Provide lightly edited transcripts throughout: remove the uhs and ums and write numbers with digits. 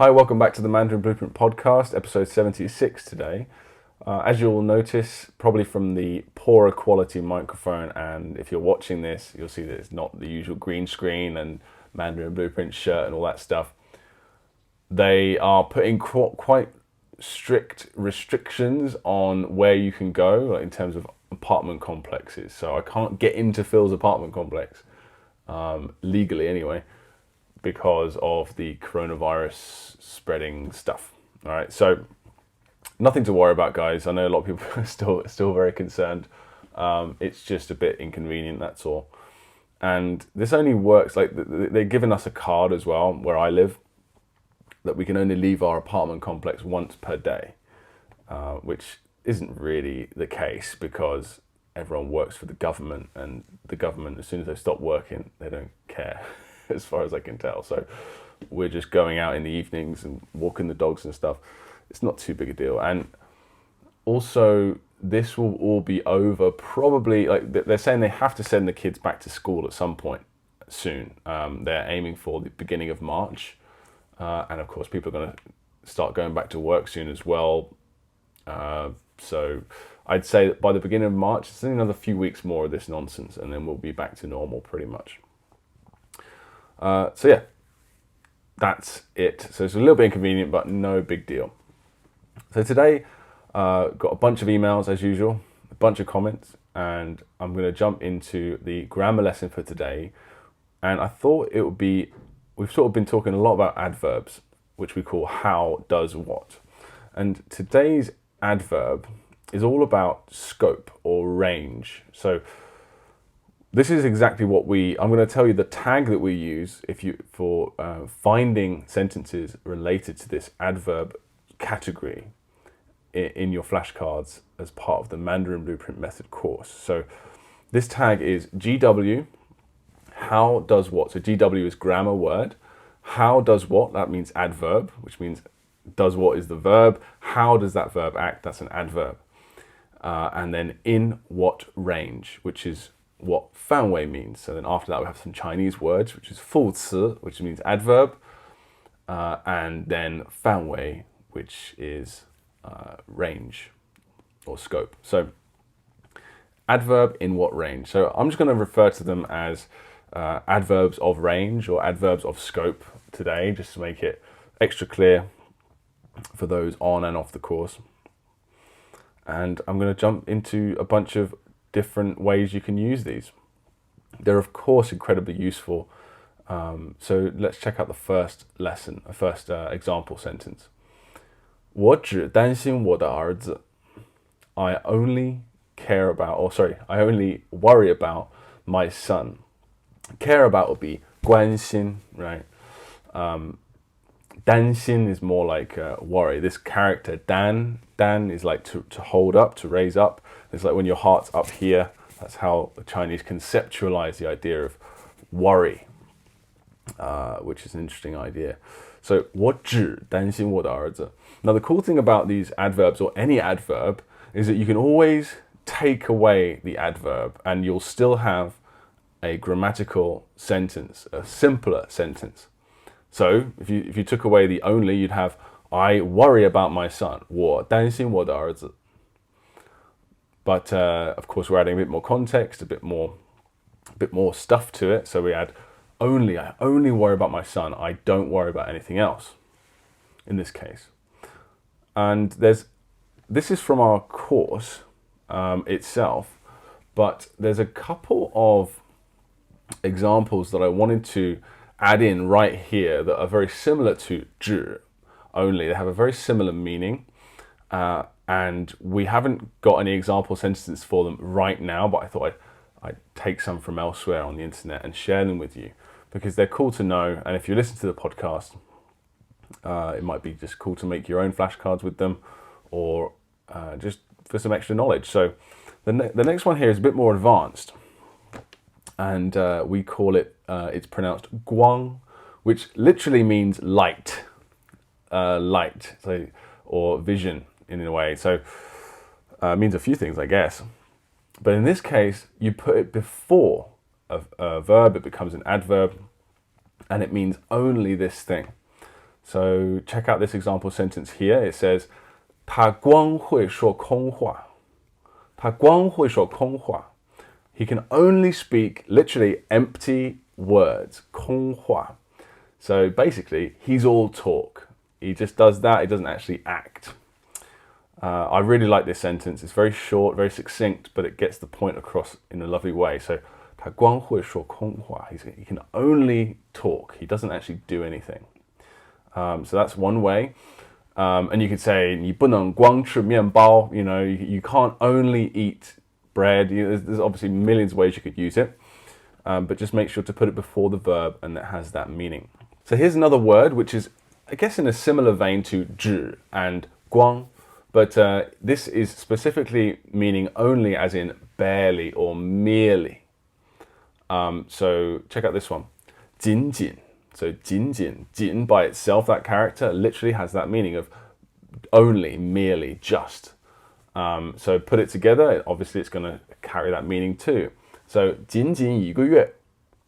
Hi, welcome back to the Mandarin Blueprint Podcast, episode 76 today. As you'll notice, probably from the poorer quality microphone, and if you're watching this, you'll see that it's not the usual green screen and Mandarin Blueprint shirt and all that stuff. They are putting quite strict restrictions on where you can go, like in terms of apartment complexes. So I can't get into Phil's apartment complex, legally anyway, because of the coronavirus spreading stuff. All right, so nothing to worry about, guys. I know a lot of people are still very concerned. It's just a bit inconvenient, that's all. And this only works, like they're giving us a card as well, where I live, that we can only leave our apartment complex once per day, which isn't really the case because everyone works for the government, and the government, as soon as they stop working, they don't care. As far as I can tell. So we're just going out in the evenings and walking the dogs and stuff. It's not too big a deal. And also, this will all be over probably, like they're saying they have to send the kids back to school at some point soon. They're aiming for the beginning of March. And of course, people are going to start going back to work soon as well. So I'd say that by the beginning of March, it's only another few weeks more of this nonsense, and then we'll be back to normal pretty much. So yeah, that's it. So it's a little bit inconvenient, but no big deal. So today, got a bunch of emails as usual, a bunch of comments, and I'm going to jump into the grammar lesson for today. And I thought it would be, we've sort of been talking a lot about adverbs, which we call how, does, what. And today's adverb is all about scope or range. So this is exactly what I'm going to tell you the tag that we use for finding sentences related to this adverb category in your flashcards as part of the Mandarin Blueprint Method course. So this tag is GW, how, does, what. So GW is grammar word. How, does, what, that means adverb, which means does what is the verb. How does that verb act? That's an adverb. And then in what range, which is what 范围 means. So then after that we have some Chinese words, which is 副词, which means adverb, and then 范围, which is range or scope. So adverb in what range. So I'm just going to refer to them as adverbs of range or adverbs of scope today, just to make it extra clear for those on and off the course. And I'm going to jump into a bunch of different ways you can use these. They're of course incredibly useful. So let's check out the first lesson, a first example sentence. 我只担心我的儿子. I only worry about my son. Care about would be 关心, right? 担心 is more like worry. This character Dan is like to hold up, to raise up. It's like when your heart's up here. That's how the Chinese conceptualize the idea of worry, which is an interesting idea. So 我只担心我的儿子. Now the cool thing about these adverbs, or any adverb, is that you can always take away the adverb and you'll still have a grammatical sentence, a simpler sentence. So if you took away the only, you'd have I worry about my son. 我担心我的儿子. But of course, we're adding a bit more context, a bit more stuff to it. So we add only. I only worry about my son. I don't worry about anything else. In this case, and this is from our course itself, but there's a couple of examples that I wanted to add in right here that are very similar to 只, only. They have a very similar meaning. And we haven't got any example sentences for them right now, but I thought I'd take some from elsewhere on the internet and share them with you because they're cool to know. And if you listen to the podcast, it might be just cool to make your own flashcards with them, or just for some extra knowledge. So the next one here is a bit more advanced, and we call it, it's pronounced guāng, which literally means light, so, or vision. In a way, so it means a few things, I guess. But in this case, you put it before a verb, it becomes an adverb, and it means only this thing. So check out this example sentence here. It says, 他光会说空话. 他光会说空话. He can only speak literally empty words, 空话. So basically, he's all talk. He just does that. He doesn't actually act. I really like this sentence. It's very short, very succinct, but it gets the point across in a lovely way. So, 他光会说空话. He can only talk. He doesn't actually do anything. So that's one way. And you could say, 你不能光吃面包. You know, you can't only eat bread. There's obviously millions of ways you could use it. But just make sure to put it before the verb and that has that meaning. So here's another word which is, I guess, in a similar vein to 只 and 光. But this is specifically meaning only as in barely or merely. So check out this one. 仅仅. So 仅仅, 仅 by itself, that character literally has that meaning of only, merely, just. So put it together, obviously it's going to carry that meaning too. So 仅仅一个月,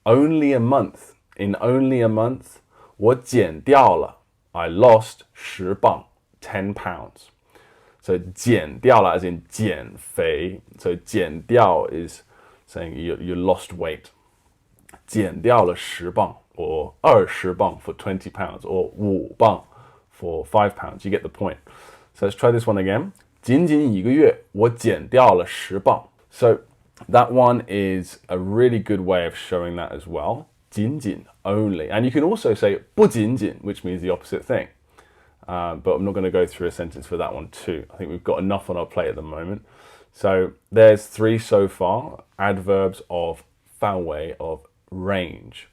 only a month. In only a month, 我减掉了, I lost 10磅, 10 pounds. So 减掉了 as in 减肥. So 减掉 is saying you lost weight. 减掉了10磅 or 20磅 for 20 pounds or 5磅 for 5 pounds. You get the point. So let's try this one again. 仅仅一个月我减掉了10磅. So that one is a really good way of showing that as well. 仅仅 only. And you can also say 不仅仅, which means the opposite thing. But I'm not going to go through a sentence for that one too. I think we've got enough on our plate at the moment. So there's 3 so far, adverbs of 范围, of range.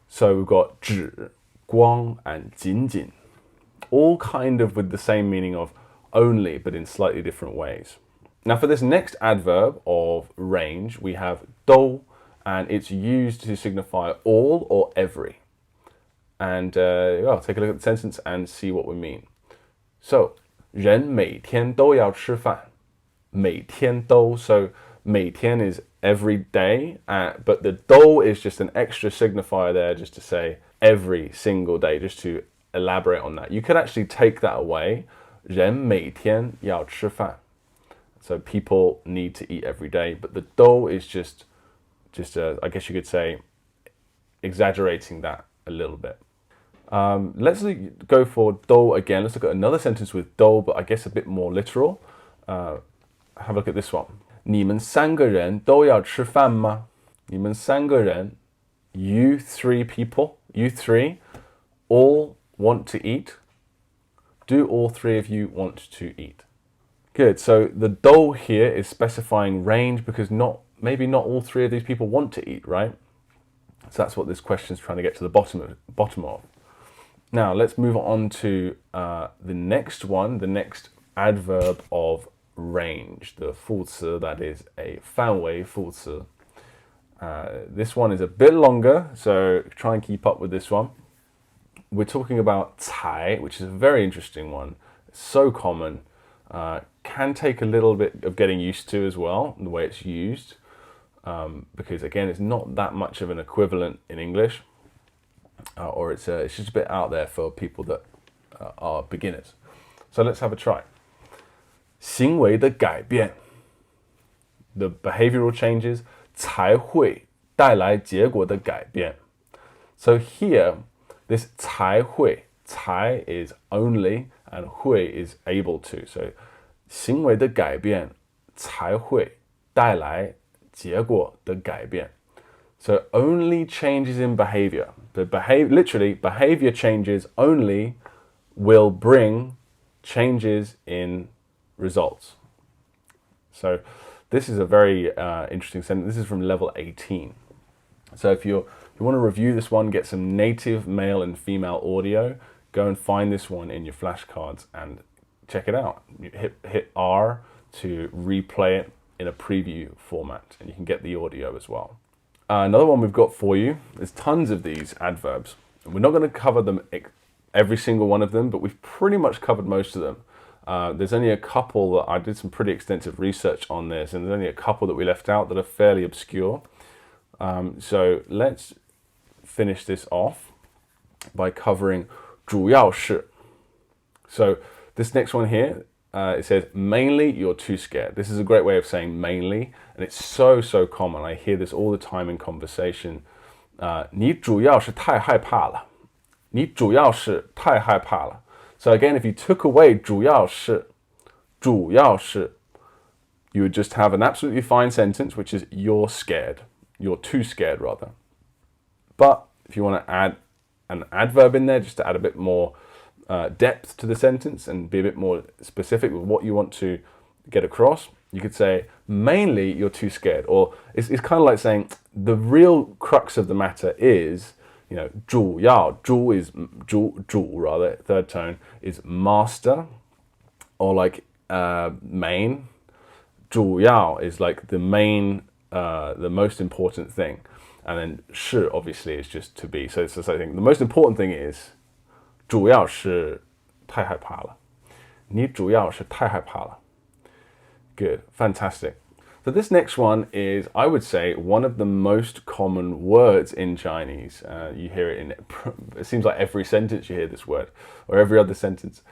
So we've got 只, 光, and 仅仅, all kind of with the same meaning of only, but in slightly different ways. Now for this next adverb of range, we have 都, and it's used to signify all or every. And take a look at the sentence and see what we mean. So, 人每天都要吃饭. 每天都. So, 每天 is every day, but the 都 is just an extra signifier there just to say every single day, just to elaborate on that. You could actually take that away. 人每天要吃饭. So, people need to eat every day, but the 都 is just I guess you could say, exaggerating that a little bit. Let's go for 都 again. Let's look at another sentence with 都, but I guess a bit more literal. Have a look at this one. 你们3个人都要吃饭吗? 你们3个人, you 3 people, you 3, all want to eat. Do all 3 of you want to eat? Good. So the 都 here is specifying range because maybe not all 3 of these people want to eat, right? So that's what this question is trying to get to the bottom of. Now, let's move on to the next one, the next adverb of range, the 副词, that is a 范围副词. This one is a bit longer, so try and keep up with this one. We're talking about 才, which is a very interesting one. It's so common. Can take a little bit of getting used to as well, the way it's used. Because again, it's not that much of an equivalent in English. Or it's just a bit out there for people that are beginners. So let's have a try. 行为的改变, the behavioral changes, 才会带来结果的改变. So here, this 才会, 才 is only and 会 is able to. So 行为的改变才会带来结果的改变. So only changes in behavior. Literally, behavior changes only will bring changes in results. So this is a very interesting sentence. This is from level 18. So if you want to review this one, get some native male and female audio, go and find this one in your flashcards and check it out. You hit R to replay it in a preview format, and you can get the audio as well. Another one we've got for you, there's tons of these adverbs. We're not going to cover them, every single one of them, but we've pretty much covered most of them. There's only a couple that I did some pretty extensive research on this, and there's only a couple that we left out that are fairly obscure. So let's finish this off by covering 主要是. So this next one here, it says, mainly you're too scared. This is a great way of saying mainly, and it's so common. I hear this all the time in conversation. 你主要是太害怕了. 你主要是太害怕了. So again, if you took away 主要是, you would just have an absolutely fine sentence, which is you're scared. You're too scared, rather. But if you want to add an adverb in there, just to add a bit more depth to the sentence and be a bit more specific with what you want to get across, you could say, mainly you're too scared. Or it's kind of like saying the real crux of the matter is, 主要, 主 is 主 rather, third tone, is master, or like main. 主要 is like the main, the most important thing. And then 是 obviously is just to be. So it's just, I think the most important thing is 主要是太害怕了. 你主要是太害怕了. Good, fantastic. So this next one is, I would say, one of the most common words in Chinese. You hear it it seems like every sentence you hear this word, or every other sentence.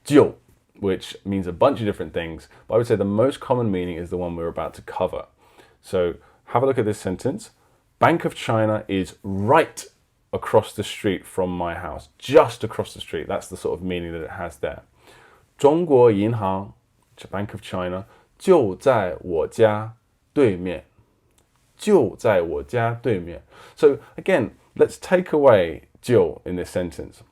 就, which means a bunch of different things, but I would say the most common meaning is the one we're about to cover. So have a look at this sentence. Bank of China is right across the street from my house, just across the street. That's the sort of meaning that it has there. 中国银行, Bank of China, 就在我家对面. 就在我家对面. So again, let's take away 就 in this sentence.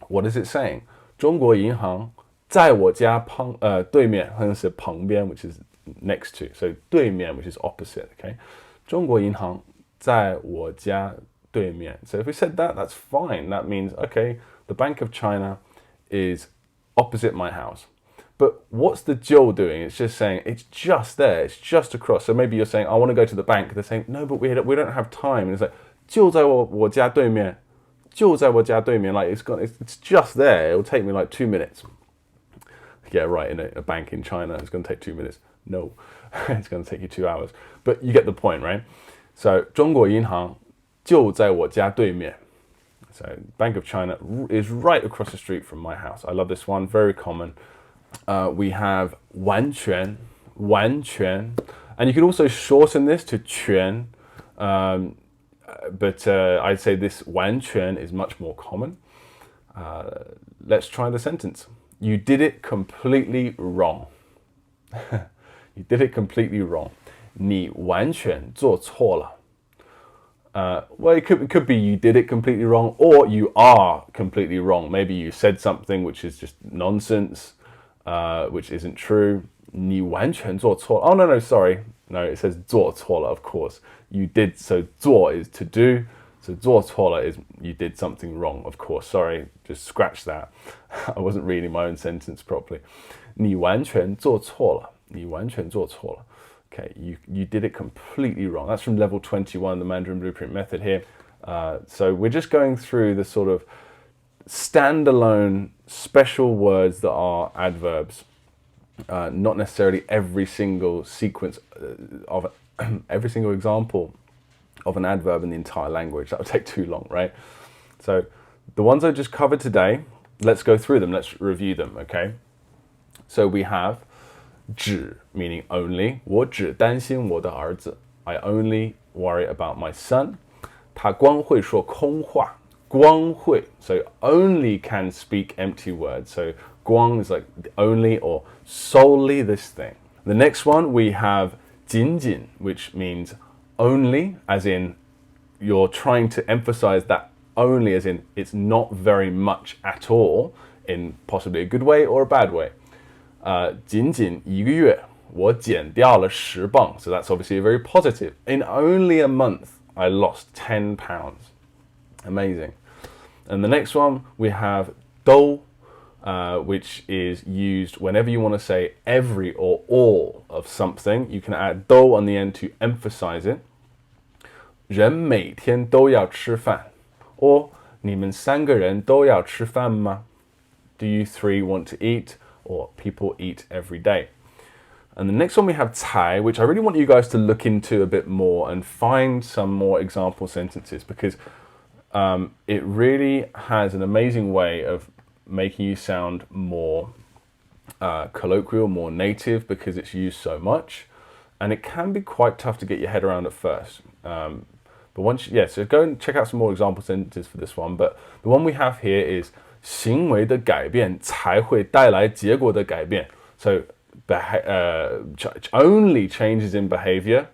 What is it saying? 中国银行在我家对面, 好像是旁边, which is next to. So 对面, which is opposite, okay? 中国银行在我家对面. So if we said that, that's fine. That means, okay, the Bank of China is opposite my house. But what's the 就 doing? It's just saying it's just there. It's just across. So maybe you're saying, I want to go to the bank. They're saying, no, but we don't have time. And it's like 就在我家对面. 就在我家对面. Like it's just there. It'll take me like 2 minutes. Yeah, right. In a bank in China, it's going to take 2 minutes. No, it's going to take you 2 hours. But you get the point, right? So 中国银行就在我家对面. So Bank of China is right across the street from my house. I love this one. Very common. We have 完全, and you can also shorten this to 全, but I'd say this 完全 is much more common. Let's try the sentence. You did it completely wrong. You did it completely wrong. 你完全做错了. Well, it could be you did it completely wrong, or you are completely wrong. Maybe you said something which is just nonsense, which isn't true. 你完全做错了. Oh, no, sorry. No, it says 做错了, of course. You did, so 做 is to do. So 做错了 is you did something wrong, of course. Sorry, just scratch that. I wasn't reading my own sentence properly. 你完全做错了. 你完全做错了. Okay, you did it completely wrong. That's from level 21, the Mandarin Blueprint Method here. So we're just going through the sort of standalone special words that are adverbs. Not necessarily every single sequence of every single example of an adverb in the entire language. That would take too long, right? So the ones I just covered today, let's go through them. Let's review them, okay? So we have 只 meaning only. 我只担心我的儿子. I only worry about my son. 他光会说空话. 光会, so only can speak empty words. So 光 is like only or solely this thing. The next one we have 仅仅, which means only, as in you're trying to emphasize that only, as in it's not very much at all, in possibly a good way or a bad way. 仅仅一个月我减掉了10磅. So that's obviously very positive. In only a month, I lost 10 pounds. Amazing. And the next one, we have 都, which is used whenever you want to say every or all of something. You can add 都 on the end to emphasize it. 人每天都要吃饭. Or 你们3个人都要吃饭吗? Do you 3 want to eat? Or people eat every day. And the next one we have 才, which I really want you guys to look into a bit more and find some more example sentences, because it really has an amazing way of making you sound more colloquial, more native, because it's used so much, and it can be quite tough to get your head around at first. But so go and check out some more example sentences for this one. But the one we have here is 行为的改变才会带来结果的改变. So only changes in behavior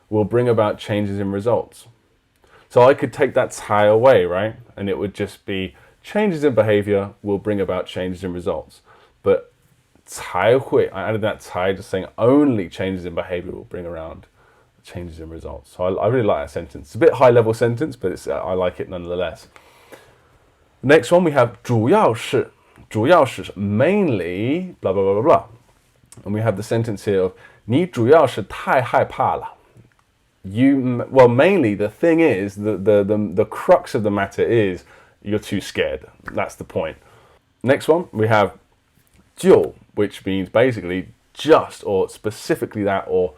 will bring about changes in results. So I could take that 才 away, right? And it would just be changes in behavior will bring about changes in results. But 才会, I added that 才, just saying only changes in behavior will bring around changes in results. So I really like that sentence. It's a bit high level sentence, but I like it nonetheless. The next one we have 主要是 mainly blah blah blah blah blah. And we have the sentence here of 你主要是太害怕了. Mainly the thing is, the crux of the matter is you're too scared. That's the point. Next one we have 就, which means basically just, or specifically that, or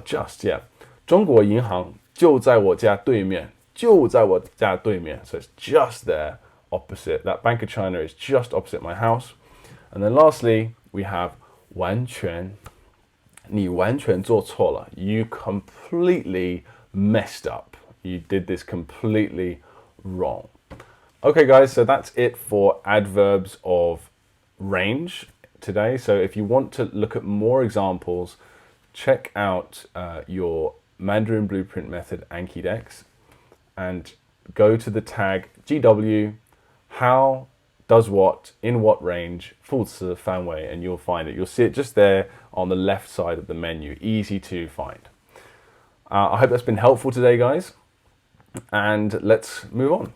just, yeah. 中国银行就在我家对面. 就在我家对面. So it's just there, opposite. That Bank of China is just opposite my house. And then lastly, we have 完全. 你完全做错了. You completely messed up. You did this completely wrong. Okay, guys, so that's it for adverbs of range today. So if you want to look at more examples, check out your Mandarin Blueprint Method Anki Dex and go to the tag GW, How-DoesWhat, in what range, 副词范围, and you'll find it. You'll see it just there on the left side of the menu. Easy to find. I hope that's been helpful today, guys. And let's move on.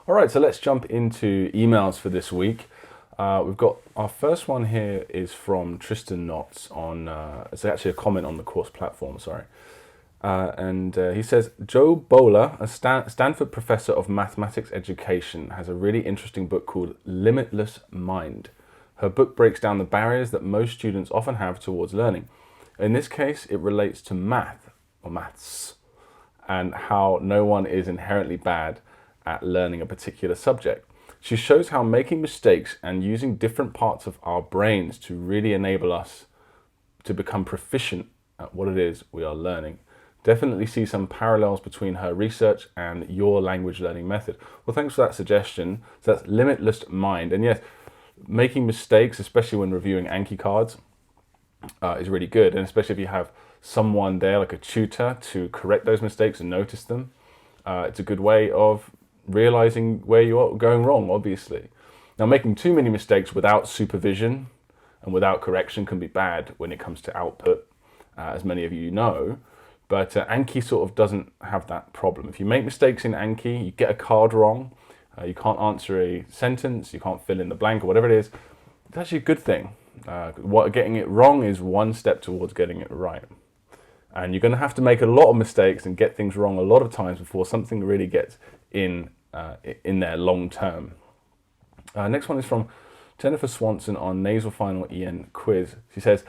All right, so let's jump into emails for this week. We've got our first one here is from Tristan Knotts on, it's actually a comment on the course platform, sorry. And he says, Joe Bowler, a Stanford professor of mathematics education, has a really interesting book called Limitless Mind. Her book breaks down the barriers that most students often have towards learning. In this case, it relates to math, or maths, and how no one is inherently bad at learning a particular subject. She shows how making mistakes and using different parts of our brains to really enable us to become proficient at what it is we are learning. Definitely see some parallels between her research and your language learning method. Well, thanks for that suggestion. So that's Limitless Mind. And yes, making mistakes, especially when reviewing Anki cards, is really good. And especially if you have someone there, like a tutor, to correct those mistakes and notice them. It's a good way of realizing where you're going wrong, obviously. Now, making too many mistakes without supervision and without correction can be bad when it comes to output, as many of you know. But Anki sort of doesn't have that problem. If you make mistakes in Anki, you get a card wrong, you can't answer a sentence, you can't fill in the blank or whatever it is, it's actually a good thing. Getting it wrong is one step towards getting it right. And you're going to have to make a lot of mistakes and get things wrong a lot of times before something really gets in there long term. Next one is from Jennifer Swanson on Nasal Final EN quiz. She says,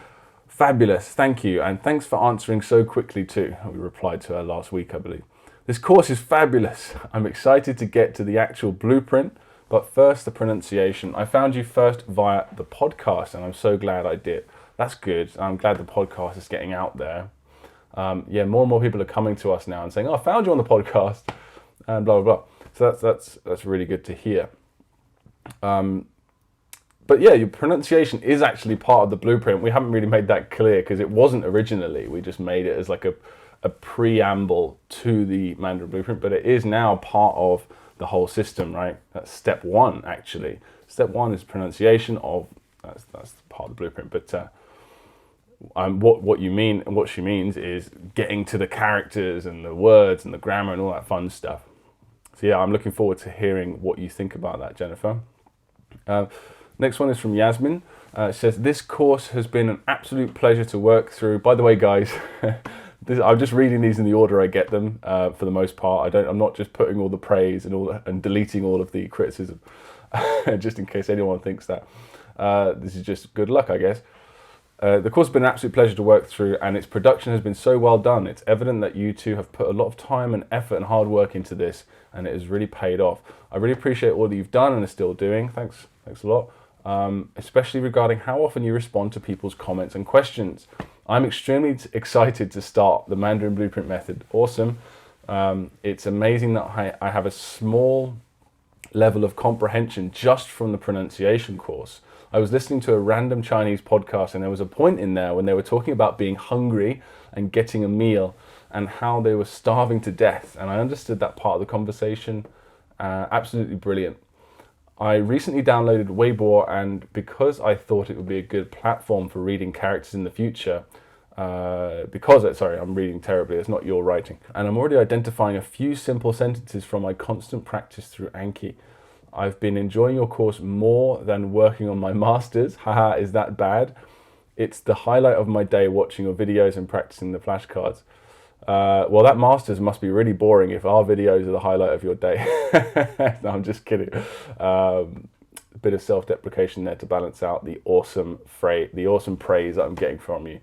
fabulous, thank you, and thanks for answering so quickly too. We replied to her last week, I believe. This course is fabulous. I'm excited to get to the actual blueprint, but first the pronunciation. I found you first via the podcast, and I'm so glad I did. That's good. I'm glad the podcast is getting out there. More and more people are coming to us now and saying, "Oh, I found you on the podcast," and blah blah blah. So that's really good to hear. But yeah, your pronunciation is actually part of the blueprint. We haven't really made that clear because it wasn't originally. We just made it as like a preamble to the Mandarin Blueprint, but it is now part of the whole system, right? That's step one, actually. Step one is pronunciation of, that's part of the blueprint. But what you mean and what she means is getting to the characters and the words and the grammar and all that fun stuff. So yeah, I'm looking forward to hearing what you think about that, Jennifer. Next one is from Yasmin. It says, this course has been an absolute pleasure to work through. By the way, guys, I'm just reading these in the order I get them for the most part. I'm not just putting all the praise and deleting all of the criticism, just in case anyone thinks that. This is just good luck, I guess. The course has been an absolute pleasure to work through, and its production has been so well done. It's evident that you two have put a lot of time and effort and hard work into this, and it has really paid off. I really appreciate all that you've done and are still doing. Thanks a lot. Especially regarding how often you respond to people's comments and questions. I'm extremely excited to start the Mandarin Blueprint Method. Awesome. It's amazing that I have a small level of comprehension just from the pronunciation course. I was listening to a random Chinese podcast, and there was a point in there when they were talking about being hungry and getting a meal and how they were starving to death. And I understood that part of the conversation. Absolutely brilliant. I recently downloaded Weibo, and because I thought it would be a good platform for reading characters in the future, I'm reading terribly, it's not your writing. And I'm already identifying a few simple sentences from my constant practice through Anki. I've been enjoying your course more than working on my masters. Haha, is that bad? It's the highlight of my day watching your videos and practicing the flashcards. Well, that masters must be really boring if our videos are the highlight of your day. No, I'm just kidding. A bit of self-deprecation there to balance out the awesome praise that I'm getting from you.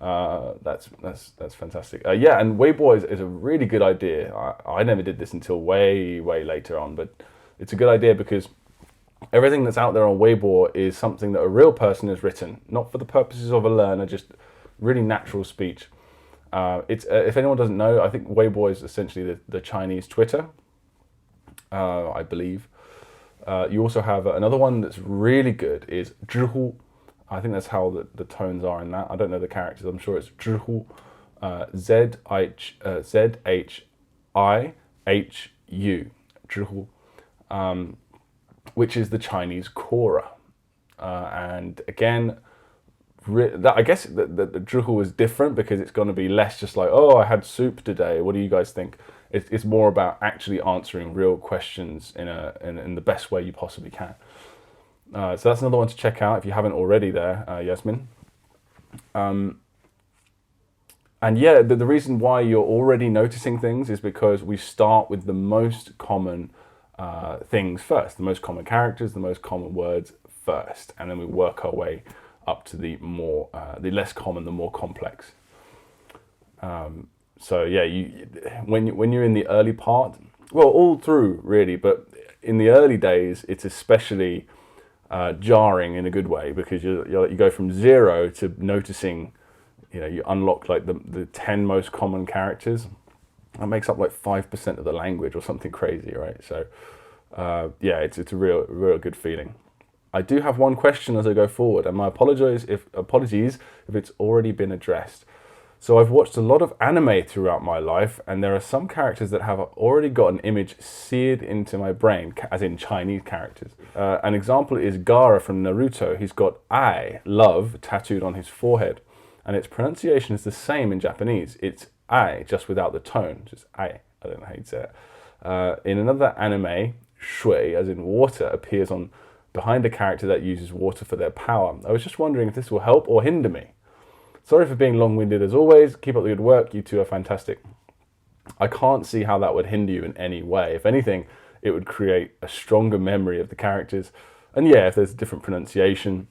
That's fantastic. Yeah, and Weibo is a really good idea. I never did this until way later on, but it's a good idea because everything that's out there on Weibo is something that a real person has written, not for the purposes of a learner, just really natural speech. If anyone doesn't know, I think Weibo is essentially the Chinese Twitter, I believe. You also have another one that's really good is Zhihu. I think that's how the tones are in that. I don't know the characters. I'm sure it's Zhihu, Z-H-I-H-U, Zhihu, which is the Chinese Quora. And again, I guess the Zhihu is different because it's going to be less just like, oh, I had soup today, what do you guys think? It's more about actually answering real questions in the best way you possibly can. So that's another one to check out if you haven't already there, Yasmin. And yeah, the reason why you're already noticing things is because we start with the most common things first, the most common characters, the most common words first, and then we work our way up to the the less common, the more complex. So yeah, when you're in the early part, well, all through really, but in the early days, it's especially jarring in a good way because you go from 0 to noticing, you unlock like the 10 most common characters. That makes up like 5% of the language or something crazy, right? So yeah, it's a real good feeling. I do have one question as I go forward, and my apologies if it's already been addressed. So I've watched a lot of anime throughout my life, and there are some characters that have already got an image seared into my brain, as in Chinese characters. An example is Gaara from Naruto. He's got I, love, tattooed on his forehead, and its pronunciation is the same in Japanese. It's I, just without the tone, just I don't know how you'd say it. In another anime, shuō, as in water, appears behind a character that uses water for their power. I was just wondering if this will help or hinder me. Sorry for being long-winded as always. Keep up the good work. You two are fantastic. I can't see how that would hinder you in any way. If anything, it would create a stronger memory of the characters. And yeah, if there's a different pronunciation,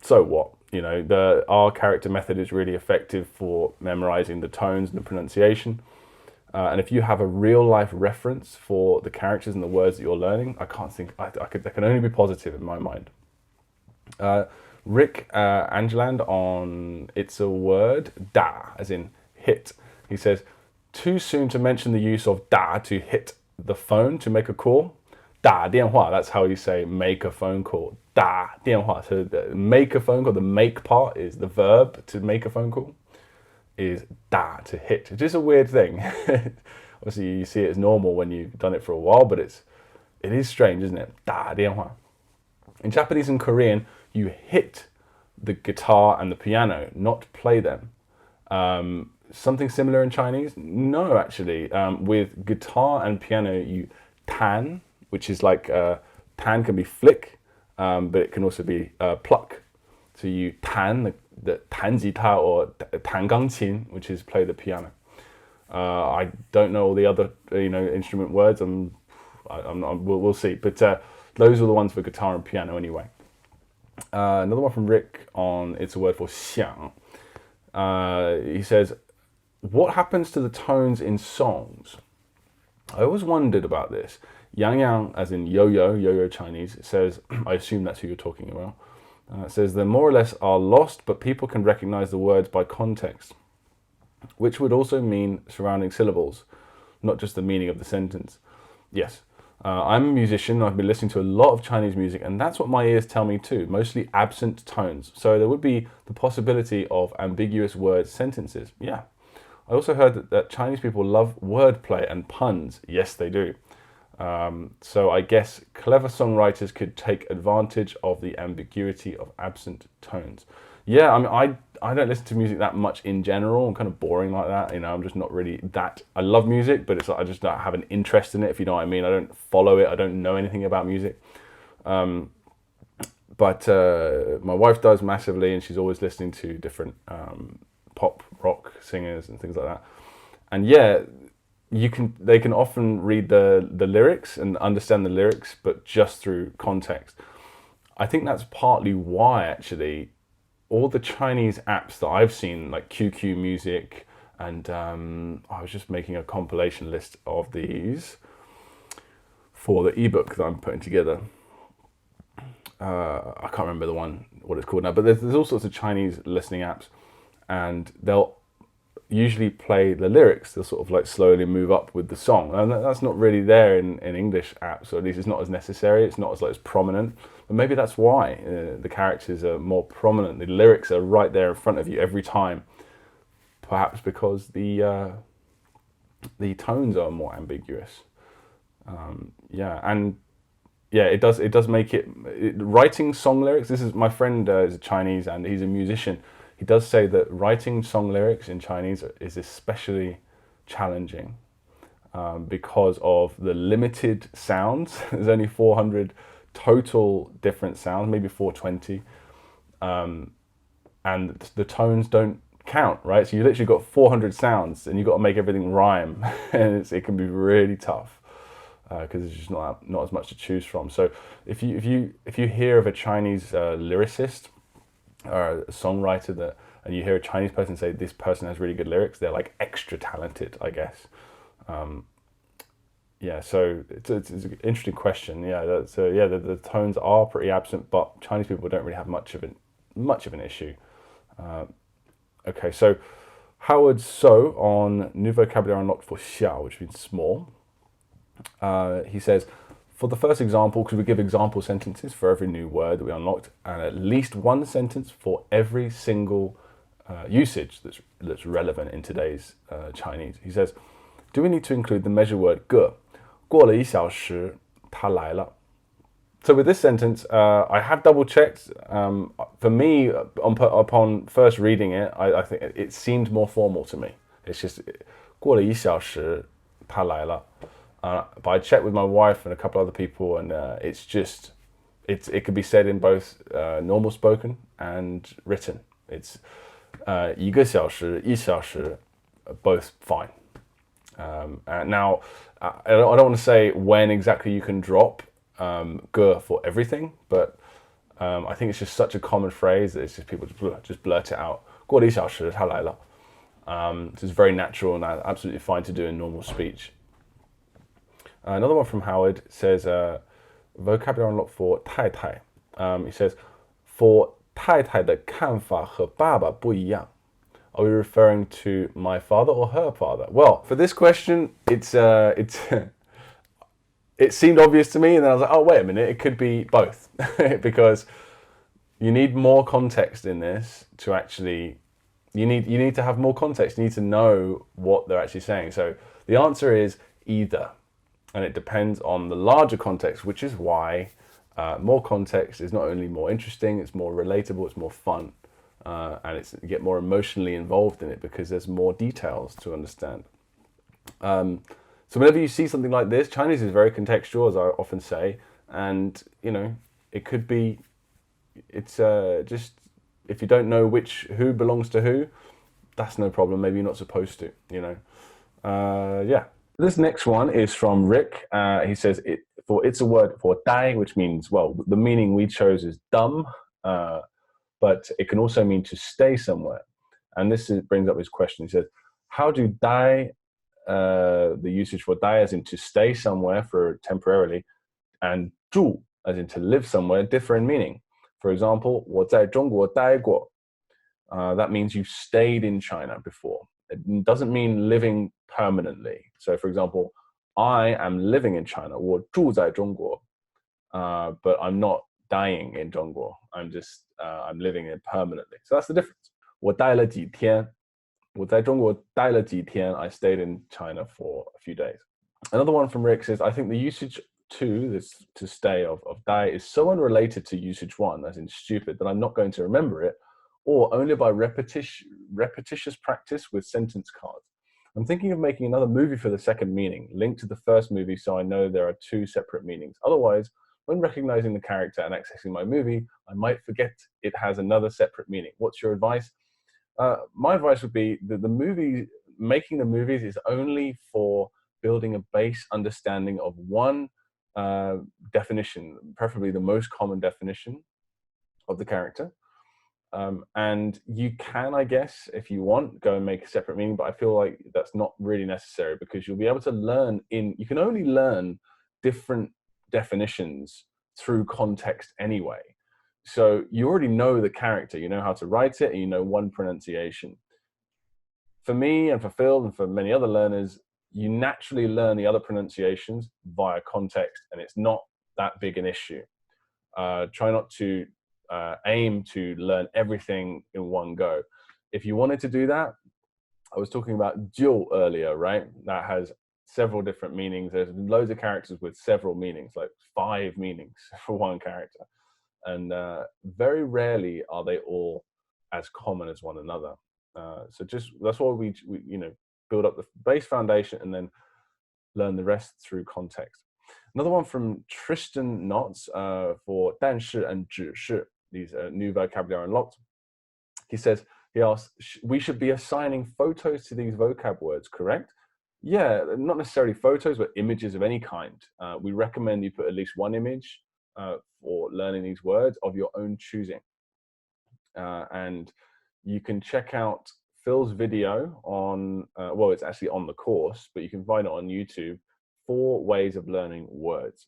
so what? Our character method is really effective for memorizing the tones and the pronunciation. And if you have a real-life reference for the characters and the words that you're learning, that can only be positive in my mind. Rick Angeland on It's a Word, da, as in hit. He says, too soon to mention the use of da to hit the phone to make a call. 打电话, that's how you say make a phone call. 打电话. So make a phone call, the make part is the verb to make a phone call, is 打 to hit. It's just a weird thing. Obviously you see it as normal when you've done it for a while, but it is strange, isn't it? 打电话. In Japanese and Korean, you hit the guitar and the piano, not play them. Something similar in Chinese? No, actually. With guitar and piano, you tan, which is like tan can be flick, but it can also be pluck. So you tan the 弹吉他 or 弹钢琴, which is play the piano. I don't know all the other instrument words. We'll see, but those are the ones for guitar and piano anyway. Another one from Rick on It's a Word for xiang. He says, what happens to the tones in songs? I always wondered about this. Yang Yang, as in yo-yo Chinese, says, I assume that's who you're talking about. It says, they more or less are lost, but people can recognize the words by context, which would also mean surrounding syllables, not just the meaning of the sentence. Yes, I'm a musician. I've been listening to a lot of Chinese music, and that's what my ears tell me too, mostly absent tones. So there would be the possibility of ambiguous word sentences. Yeah. I also heard that Chinese people love wordplay and puns. Yes, they do. So I guess clever songwriters could take advantage of the ambiguity of absent tones. Yeah, I mean, I don't listen to music that much in general. I'm kind of boring like that. You know, I'm just not really that. I love music, but it's like I just don't have an interest in it, if you know what I mean. I don't follow it. I don't know anything about music. But my wife does massively, and she's always listening to different pop rock singers and things like that. And yeah, they can often read the lyrics and understand the lyrics, but just through context. I think that's partly why actually all the Chinese apps that I've seen, like QQ Music, and I was just making a compilation list of these for the ebook that I'm putting together. I can't remember what it's called now, but there's all sorts of Chinese listening apps, and they'll usually play the lyrics. They'll sort of like slowly move up with the song, and that's not really there in English apps, or at least it's not as necessary. It's not as prominent, but maybe that's why the characters are more prominent. The lyrics are right there in front of you every time, perhaps because the tones are more ambiguous. It does make it writing song lyrics. This is my friend is Chinese and he's a musician. He does say that writing song lyrics in Chinese is especially challenging because of the limited sounds. There's only 400 total different sounds, maybe 420, and the tones don't count, right? So you literally got 400 sounds and you've got to make everything rhyme, and it can be really tough because there's just not as much to choose from. So if you hear of a Chinese lyricist or a songwriter and you hear a Chinese person say this person has really good lyrics, they're like extra talented, I guess. So it's an interesting question. The tones are pretty absent, but Chinese people don't really have much of an issue. Okay, so Howard So on New Vocabulary Unlocked for xiao, which means small. He says, for the first example, could we give example sentences for every new word that we unlocked, and at least one sentence for every single usage that's relevant in today's Chinese? He says, do we need to include the measure word ge? 过了1小时，他来了. So with this sentence, I have double checked. For me, upon first reading it, I think it seemed more formal to me. It's just 过了1小时，他来了. But I checked with my wife and a couple other people, and it could be said in both normal spoken and written. It's 1个小时1小时, both fine. And now, I don't want to say when exactly you can drop ge for everything, but I think it's just such a common phrase that it's just people just blurt it out. 过了1小时，他来了. So it's very natural and absolutely fine to do in normal speech. Another one from Howard says, vocabulary unlocked for 太太. He says, for 太太的看法和爸爸不一样. Are we referring to my father or her father? Well, for this question, it seemed obvious to me, and then I was like, oh, wait a minute, it could be both. Because you need more context in this to actually, you need to have more context. You need to know what they're actually saying. So the answer is either. And it depends on the larger context, which is why more context is not only more interesting, it's more relatable, it's more fun. And you get more emotionally involved in it because there's more details to understand. So whenever you see something like this, Chinese is very contextual, as I often say, and it could be, it's just, if you don't know who belongs to who, that's no problem. Maybe you're not supposed to, This next one is from Rick. He says, it's a word for dai, which means, well, the meaning we chose is dumb. but it can also mean to stay somewhere. And brings up his question. He says, how do dai, the usage for dai as in to stay somewhere for temporarily, and 住 as in to live somewhere, differ in meaning? For example, 我在中国待过. That means you've stayed in China before. It doesn't mean living permanently. So for example, I am living in China, 我住在中国, but I'm not dying in 中国. I'm living it permanently. So that's the difference. 我待了几天. 我在中国待了几天. I stayed in China for a few days. Another one from Rick says, I think the usage to stay of dai is so unrelated to usage 1, as in stupid, that I'm not going to remember it, or only by repetitious practice with sentence cards. I'm thinking of making another movie for the second meaning, linked to the first movie, so I know there are 2 separate meanings. Otherwise, when recognizing the character and accessing my movie, I might forget it has another separate meaning. What's your advice? My advice would be that making the movies is only for building a base understanding of one definition, preferably the most common definition of the character. And you can, I guess, if you want, go and make a separate meaning, but I feel like that's not really necessary, because you'll be able to learn you can only learn different definitions through context anyway. So you already know the character, you know how to write it, and you know one pronunciation. For me and for Phil and for many other learners, you naturally learn the other pronunciations via context, and it's not that big an issue. Try not to aim to learn everything in one go. If you wanted to do that, I was talking about jiéguǒ earlier, right? That has several different meanings. There's loads of characters with several meanings, like 5 meanings for one character. And very rarely are they all as common as one another. So that's why we build up the base foundation and then learn the rest through context. Another one from Tristan Knotts for 但是 and 只是, these new vocabulary unlocked. He asks, we should be assigning photos to these vocab words, correct? Yeah, not necessarily photos, but images of any kind. We recommend you put at least one image for learning these words of your own choosing. And you can check out Phil's video on, it's actually on the course, but you can find it on YouTube, 4 ways of learning words,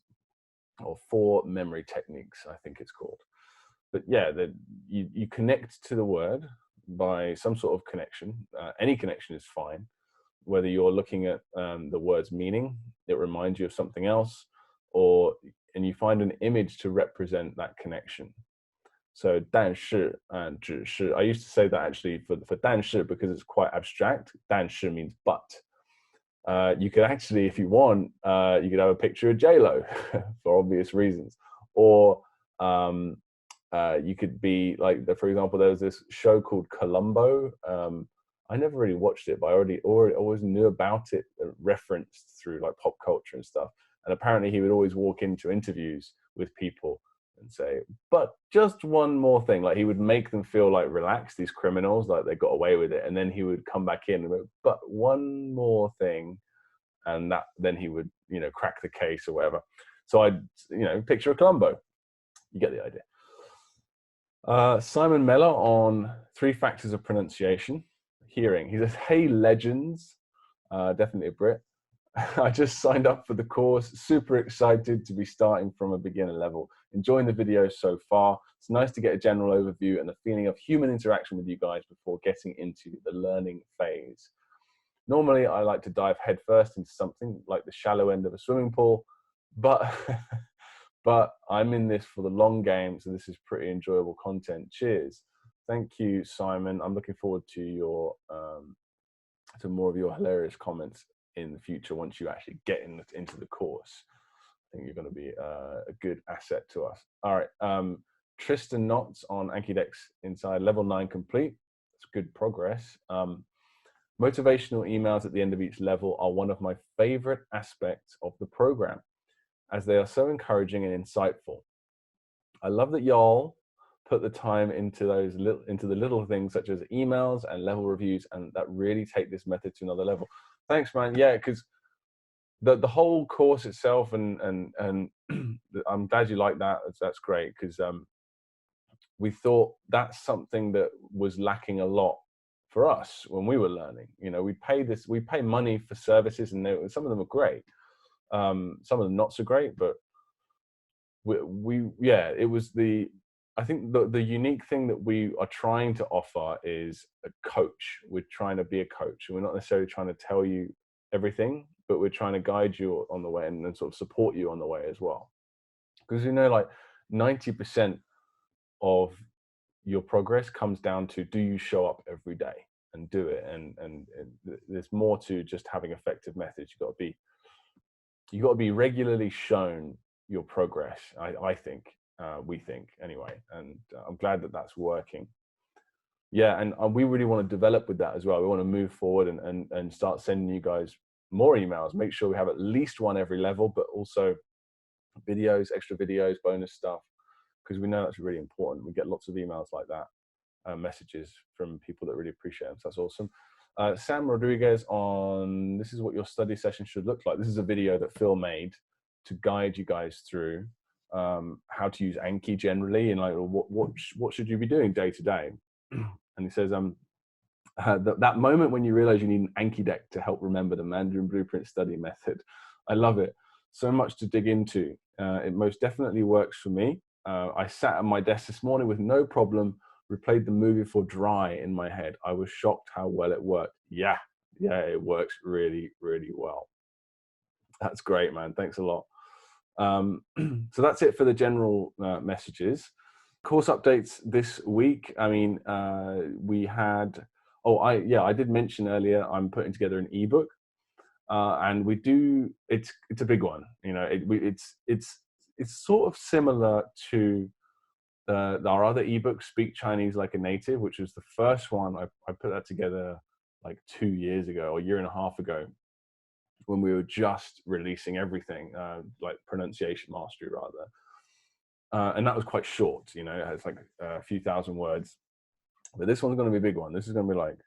or 4 memory techniques, I think it's called. But yeah, you connect to the word by some sort of connection. Any connection is fine. Whether you're looking at the word's meaning, it reminds you of something else, and you find an image to represent that connection. So 但是 and 只是. I used to say that actually for 但是 because it's quite abstract. 但是 means but. You could actually, if you want, you could have a picture of J-Lo for obvious reasons. Or you could be like, for example, there was this show called Columbo. I never really watched it, but I always knew about it, referenced through like pop culture and stuff. And apparently he would always walk into interviews with people and say, but just one more thing. Like he would make them feel like relaxed, these criminals, like they got away with it. And then he would come back in and go, but one more thing. And then he would, crack the case or whatever. So I'd, picture a Columbo. You get the idea. Simon Meller on 3 factors of pronunciation. Hearing. He says, hey, legends. Definitely a Brit. I just signed up for the course. Super excited to be starting from a beginner level. Enjoying the videos so far. It's nice to get a general overview and the feeling of human interaction with you guys before getting into the learning phase. Normally, I like to dive headfirst into something like the shallow end of a swimming pool, but I'm in this for the long game, so this is pretty enjoyable content. Cheers. Thank you, Simon. I'm looking forward to your to more of your hilarious comments in the future once you actually get into the course. I think you're going to be a good asset to us. All right. Tristan Knotts on Anki-Dex Inside, level 9 complete. That's good progress. Motivational emails at the end of each level are one of my favorite aspects of the program, as they are so encouraging and insightful. I love that y'all put the time into the little things such as emails and level reviews, and that really take this method to another level. Thanks, man. Yeah, because the whole course itself, and I'm glad you like that. That's great, because we thought that's something that was lacking a lot for us when we were learning. We pay money for services, and some of them are great, some of them not so great, but it was I think the unique thing that we are trying to offer is a coach. We're trying to be a coach, and we're not necessarily trying to tell you everything, but we're trying to guide you on the way and then sort of support you on the way as well. Because like 90% of your progress comes down to, do you show up every day and do it? And there's more to just having effective methods. You got to be regularly shown your progress. I think, we think anyway, and I'm glad that that's working. Yeah, and we really want to develop with that as well. We want to move forward and start sending you guys more emails. Make sure we have at least one every level, but also videos, extra videos, bonus stuff, because we know that's really important. We get lots of emails like that, messages from people that really appreciate them. So that's awesome. Sam Rodriguez on, this is what your study session should look like. This is a video that Phil made to guide you guys through how to use Anki generally, and like what should you be doing day to day. And he says that moment when you realize you need an Anki deck to help remember the Mandarin Blueprint study method. I love it. So much to dig into. It most definitely works for me. I sat at my desk this morning with no problem, replayed the movie for dry in my head. I was shocked how well it worked. Yeah, it works really, really well. That's great, man. Thanks a lot. So that's it for the general messages. Course updates this week. I mean, we had, I did mention earlier, I'm putting together an ebook, and it's a big one. It's sort of similar to our other ebook, Speak Chinese Like a Native, which was the first one. I put that together like 2 years ago, or a year and a half ago, when we were just releasing everything, like pronunciation mastery rather. And that was quite short, it has like a few thousand words. But this one's going to be a big one. This is going to be like,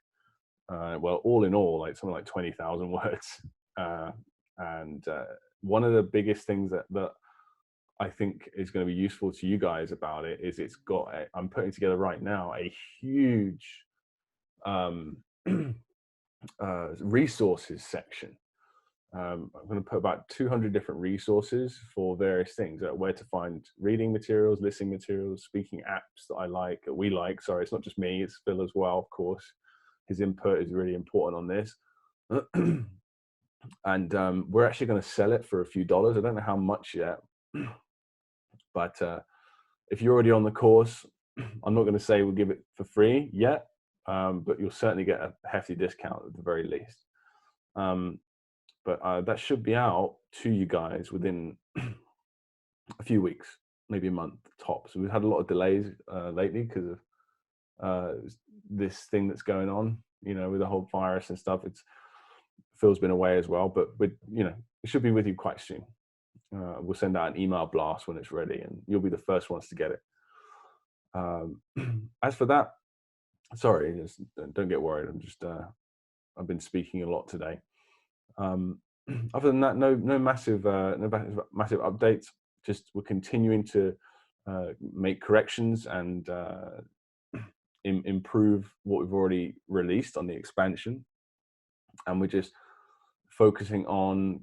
all in all, like something like 20,000 words. And one of the biggest things that I think is going to be useful to you guys about it is I'm putting together right now a huge resources section. I'm going to put about 200 different resources for various things, where to find reading materials, listening materials, speaking apps that we like. Sorry, it's not just me, it's Phil as well, of course. His input is really important on this. And we're actually going to sell it for a few dollars. I don't know how much yet, but if you're already on the course, I'm not going to say we'll give it for free yet, but you'll certainly get a hefty discount at the very least. But that should be out to you guys within a few weeks, maybe a month tops. So we've had a lot of delays lately because of this thing that's going on, with the whole virus and stuff. Phil's been away as well, but it should be with you quite soon. We'll send out an email blast when it's ready, and you'll be the first ones to get it. As for that, sorry, just don't get worried. I've been speaking a lot today. Other than that, no massive updates. Just we're continuing to make corrections and improve what we've already released on the expansion, and we're just focusing on,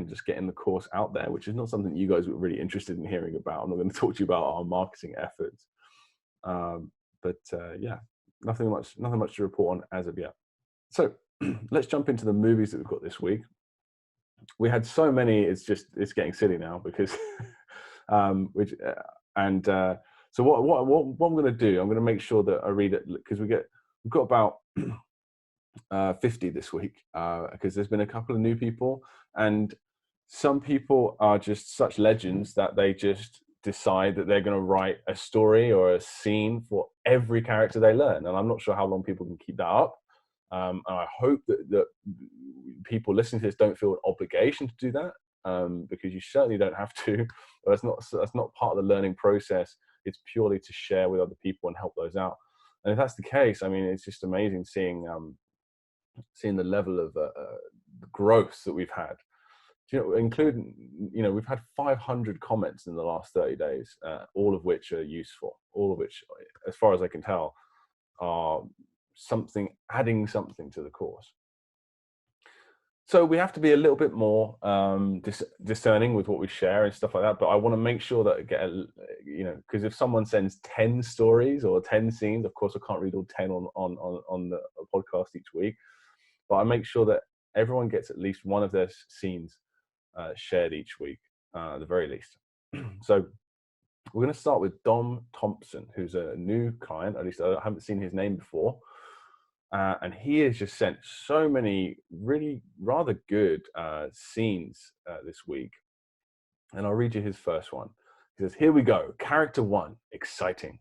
just getting the course out there, which is not something you guys were really interested in hearing about. I'm not going to talk to you about our marketing efforts, but nothing much to report on as of yet. So let's jump into the movies that we've got this week. We had so many, it's getting silly now because, so what I'm going to do, I'm going to make sure that I read it, because we've got about 50 this week, because there's been a couple of new people, and some people are just such legends that they just decide that they're going to write a story or a scene for every character they learn. And I'm not sure how long people can keep that up. And I hope that people listening to this don't feel an obligation to do that, because you certainly don't have to. That's not part of the learning process. It's purely to share with other people and help those out. And if that's the case, I mean, it's just amazing seeing the level of growth that we've had including, we've had 500 comments in the last 30 days, all of which are useful, all of which, as far as I can tell, are adding something to the course. So we have to be a little bit more discerning with what we share and stuff like that. But I want to make sure that because if someone sends 10 stories or 10 scenes, of course I can't read all 10 on the podcast each week. But I make sure that everyone gets at least one of their scenes shared each week, at the very least. So we're going to start with Dom Thompson, who's a new client. At least I haven't seen his name before. And he has just sent so many really rather good scenes this week. And I'll read you his first one. He says, "Here we go. Character 1, exciting.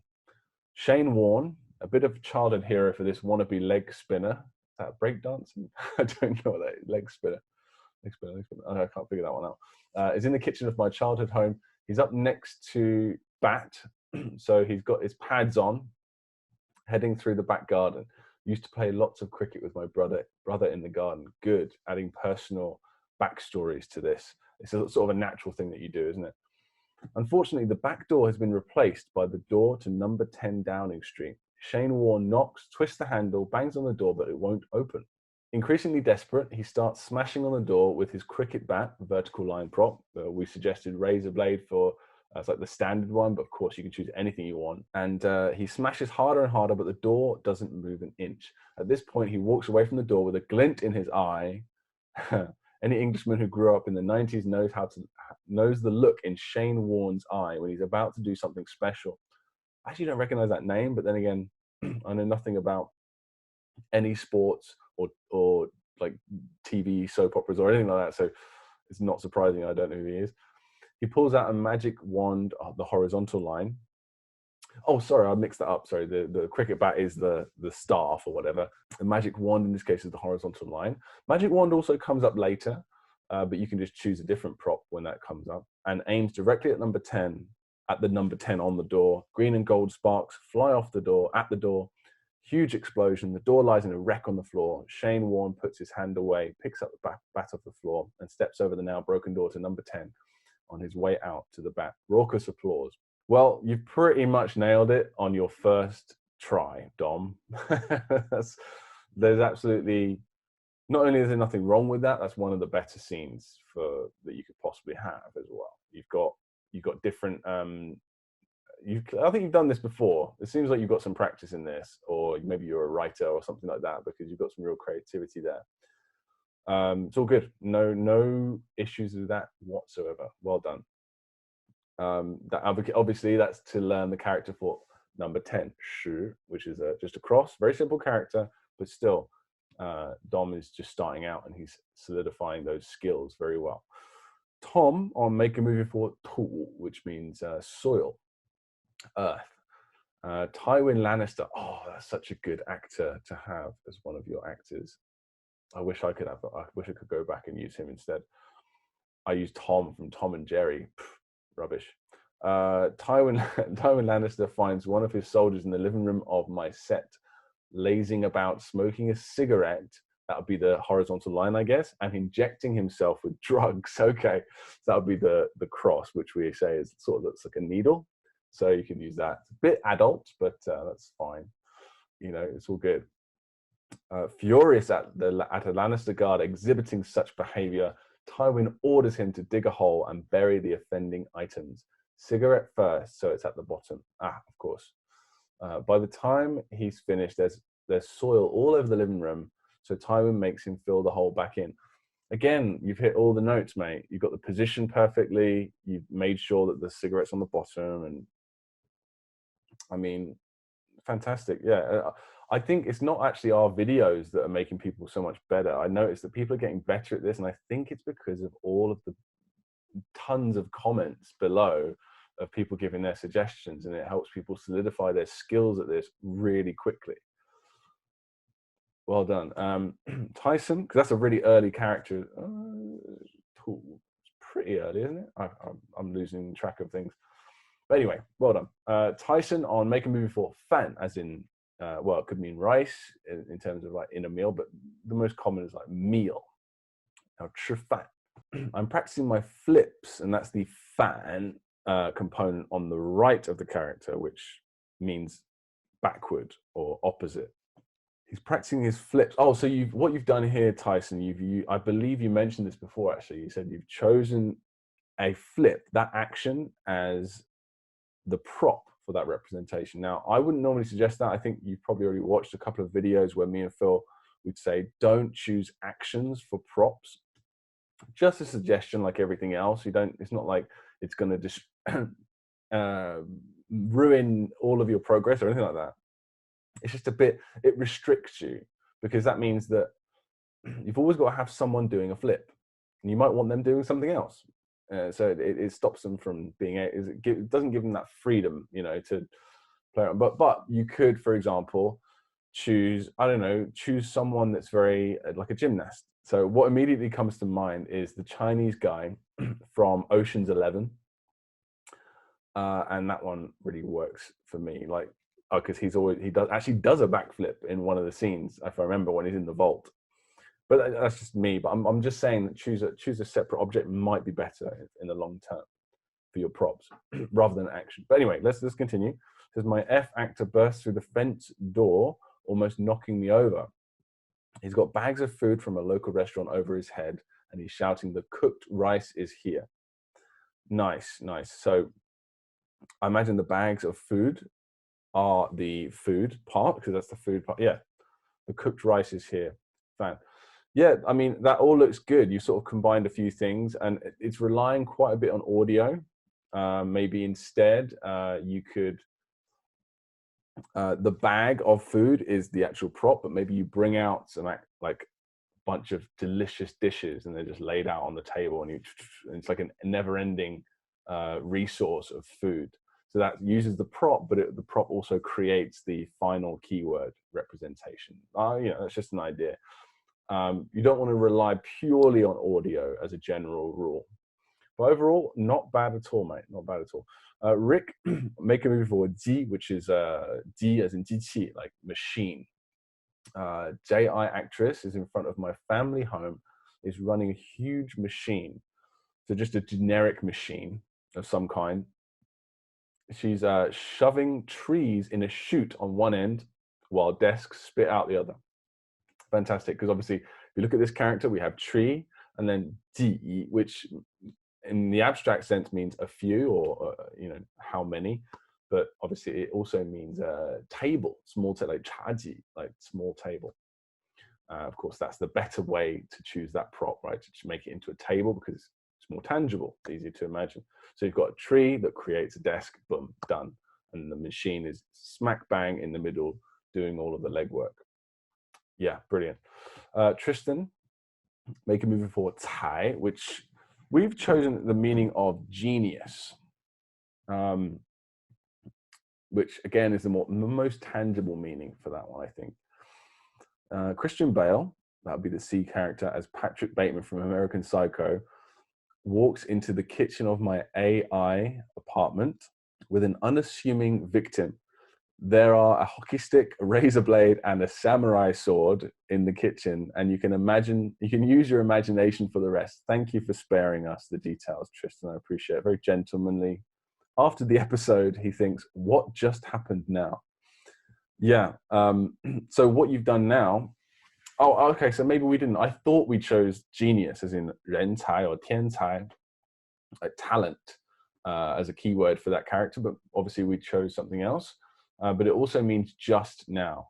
Shane Warne, a bit of a childhood hero for this wannabe leg spinner." Is that breakdancing? I don't know what that is. Leg spinner. Oh, I can't figure that one out. Is in the kitchen of my childhood home. He's up next to Bat. So he's got his pads on, heading through the back garden. Used to play lots of cricket with my brother in the garden. Good, adding personal backstories to this. It's a sort of a natural thing that you do, isn't it? Unfortunately, the back door has been replaced by the door to number 10 Downing Street. Shane Warne knocks, twists the handle, bangs on the door, but it won't open. Increasingly desperate, he starts smashing on the door with his cricket bat, vertical line prop. We suggested razor blade for it's like the standard one, but of course you can choose anything you want. And he smashes harder and harder, but the door doesn't move an inch. At this point, he walks away from the door with a glint in his eye. Any Englishman who grew up in the 90s knows the look in Shane Warne's eye when he's about to do something special. I actually don't recognize that name, but then again, I know nothing about any sports or like TV soap operas or anything like that, so it's not surprising I don't know who he is. He pulls out a magic wand, the horizontal line. Oh, sorry, I mixed that up. Sorry, the cricket bat is the staff or whatever. The magic wand in this case is the horizontal line. Magic wand also comes up later, but you can just choose a different prop when that comes up, and aims directly at number 10, at the number 10 on the door. Green and gold sparks fly off the door, at the door. Huge explosion. The door lies in a wreck on the floor. Shane Warne puts his hand away, picks up the bat off the floor, and steps over the now broken door to number 10. On his way out to the bat. Raucous applause. Well, you've pretty much nailed it on your first try, Dom. There's absolutely, not only is there nothing wrong with that, that's one of the better scenes that you could possibly have as well. You've got different, I think you've done this before. It seems like you've got some practice in this, or maybe you're a writer or something like that, because you've got some real creativity there. It's all good. No issues with that whatsoever. Well done. Obviously that's to learn the character for number 10, shu, which is just a cross. Very simple character, but still, Dom is just starting out and he's solidifying those skills very well. Tom on make a movie for tu, which means soil, earth. Tywin Lannister. Oh, that's such a good actor to have as one of your actors. I wish I could go back and use him instead. I used Tom from Tom and Jerry. Rubbish. Tywin Lannister finds one of his soldiers in the living room of my set, lazing about, smoking a cigarette. That would be the horizontal line, I guess, and injecting himself with drugs. Okay, so that would be the cross, which we say is sort of looks like a needle. So you can use that. It's a bit adult, but that's fine. It's all good. Furious at a Lannister guard exhibiting such behavior, Tywin orders him to dig a hole and bury the offending items. Cigarette first, so it's at the bottom. Of course. By the time he's finished, there's soil all over the living room, so Tywin makes him fill the hole back in. Again, you've hit all the notes, mate. You've got the position perfectly. You've made sure that the cigarette's on the bottom, and I mean, fantastic. Yeah. I think it's not actually our videos that are making people so much better. I noticed that people are getting better at this, and I think it's because of all of the tons of comments below of people giving their suggestions, and it helps people solidify their skills at this really quickly. Well done. Tyson, because that's a really early character. It's pretty early, isn't it? I'm losing track of things. But anyway, well done. Tyson on make a movie for fan, as in, it could mean rice in terms of like in a meal, but the most common is like meal. Now, 吃饭. I'm practicing my flips, and that's the fan component on the right of the character, which means backward or opposite. He's practicing his flips. Oh, so what you've done here, Tyson, I believe you mentioned this before, actually. You said you've chosen a flip, that action, as the prop for that representation. Now, I wouldn't normally suggest that. I think you've probably already watched a couple of videos where me and Phil would say, don't choose actions for props. Just a suggestion, like everything else. It's not like it's going to just ruin all of your progress or anything like that. It's just it restricts you, because that means that you've always got to have someone doing a flip, and you might want them doing something else. So it stops them from being, it doesn't give them that freedom, to play around. But you could, for example, choose someone that's very like a gymnast. So what immediately comes to mind is the Chinese guy from Ocean's 11. And that one really works for me. Like, because he does a backflip in one of the scenes, if I remember, when he's in the vault. But that's just me. But I'm just saying that choose a separate object might be better in the long term for your props rather than action. But anyway, let's continue. It says, my F actor bursts through the fence door, almost knocking me over. He's got bags of food from a local restaurant over his head, and he's shouting, the cooked rice is here. Nice. So I imagine the bags of food are the food part, because that's the food part. Yeah, the cooked rice is here. Fine. Yeah, I mean, that all looks good. You sort of combined a few things, and it's relying quite a bit on audio. Maybe instead you could, the bag of food is the actual prop, but maybe you bring out some like bunch of delicious dishes, and they're just laid out on the table, and it's like a never-ending resource of food. So that uses the prop, but the prop also creates the final keyword representation. That's just an idea. You don't want to rely purely on audio as a general rule. But overall, not bad at all, mate. Not bad at all. Rick, make a movie for ji, which is ji as in 机器, like machine. JI actress is in front of my family home, is running a huge machine. So just a generic machine of some kind. She's shoving trees in a chute on one end while desks spit out the other. Fantastic, because obviously, if you look at this character, we have tree and then ji, which in the abstract sense means a few, or how many, but obviously it also means table, small table, like chaji, like small table. Of course, that's the better way to choose that prop, right? To make it into a table, because it's more tangible, it's easier to imagine. So you've got a tree that creates a desk, boom, done. And the machine is smack bang in the middle, doing all of the legwork. Yeah, brilliant. Tristan, make a movie for Cai, which we've chosen the meaning of genius, which again is the most tangible meaning for that one, I think. Christian Bale, that would be the C character, as Patrick Bateman from American Psycho, walks into the kitchen of my AI apartment with an unassuming victim. There are a hockey stick, a razor blade, and a samurai sword in the kitchen, and you can use your imagination for the rest. Thank you for sparing us the details, Tristan. I appreciate it. Very gentlemanly. After the episode, he thinks, what just happened now? Yeah. So what you've done now, okay, so maybe we didn't. I thought we chose genius as in 人才 or 天才, like talent, as a keyword for that character, but obviously we chose something else. But it also means just now.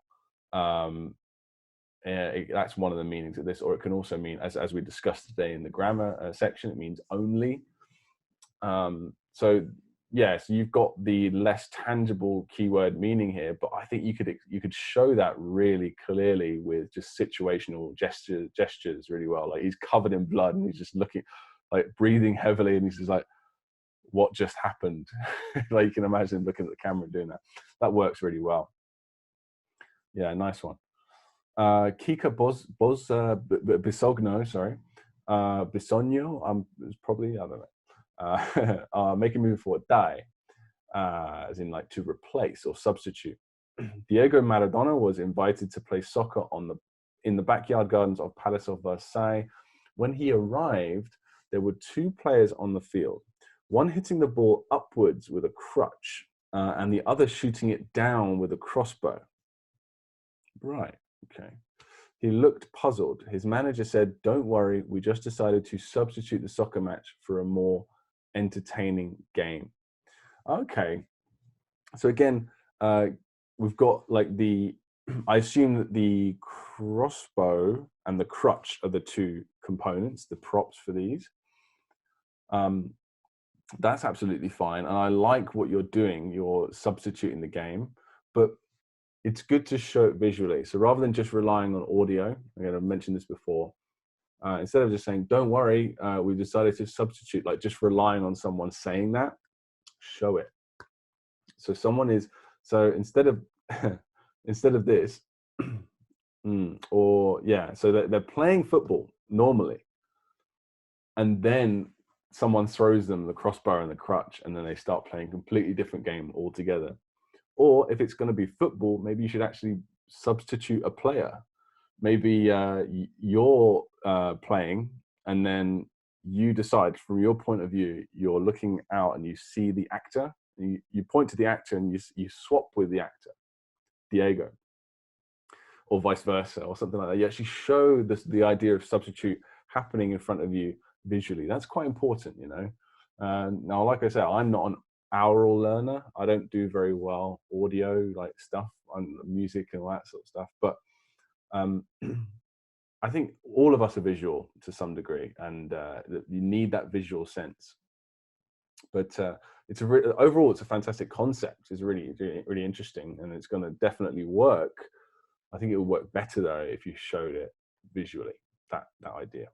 That's one of the meanings of this, or it can also mean, as we discussed today in the grammar section, it means only. So yes, you've got the less tangible keyword meaning here, but I think you could show that really clearly with just situational gestures really well. Like he's covered in blood and he's just looking, like breathing heavily, and he's just like, what just happened? Like you can imagine looking at the camera and doing that. That works really well. Yeah, nice one. Kika Bisogno, sorry. Bisogno, it's probably, I don't know. Make a move for die, as in like to replace or substitute. Diego Maradona was invited to play soccer in the backyard gardens of Palace of Versailles. When he arrived, there were 2 players on the field, one hitting the ball upwards with a crutch and the other shooting it down with a crossbow. Right, okay. He looked puzzled. His manager said, "Don't worry, we just decided to substitute the soccer match for a more entertaining game." Okay. So again, we've got like I assume that the crossbow and the crutch are the 2 components, the props for these. That's absolutely fine. And I like what you're doing. You're substituting the game, but it's good to show it visually. So rather than just relying on audio, again, I've mentioned this before, instead of just saying, "Don't worry, we've decided to substitute," like just relying on someone saying that, show it. So so instead of this, so they're playing football normally, and then someone throws them the crossbow and the crutch, and then they start playing a completely different game altogether. Or if it's going to be football, maybe you should actually substitute a player. Maybe you're playing, and then you decide from your point of view, you're looking out and you see the actor. You point to the actor and you swap with the actor, Diego, or vice versa, or something like that. You actually show the idea of substitute happening in front of you visually. That's quite important, you know. Now, like I said, I'm not an oral learner. I don't do very well audio like stuff on music and all that sort of stuff. But I think all of us are visual to some degree, and you need that visual sense. But overall, it's a fantastic concept. It's really, really, really interesting, and it's going to definitely work. I think it would work better though if you showed it visually. That idea.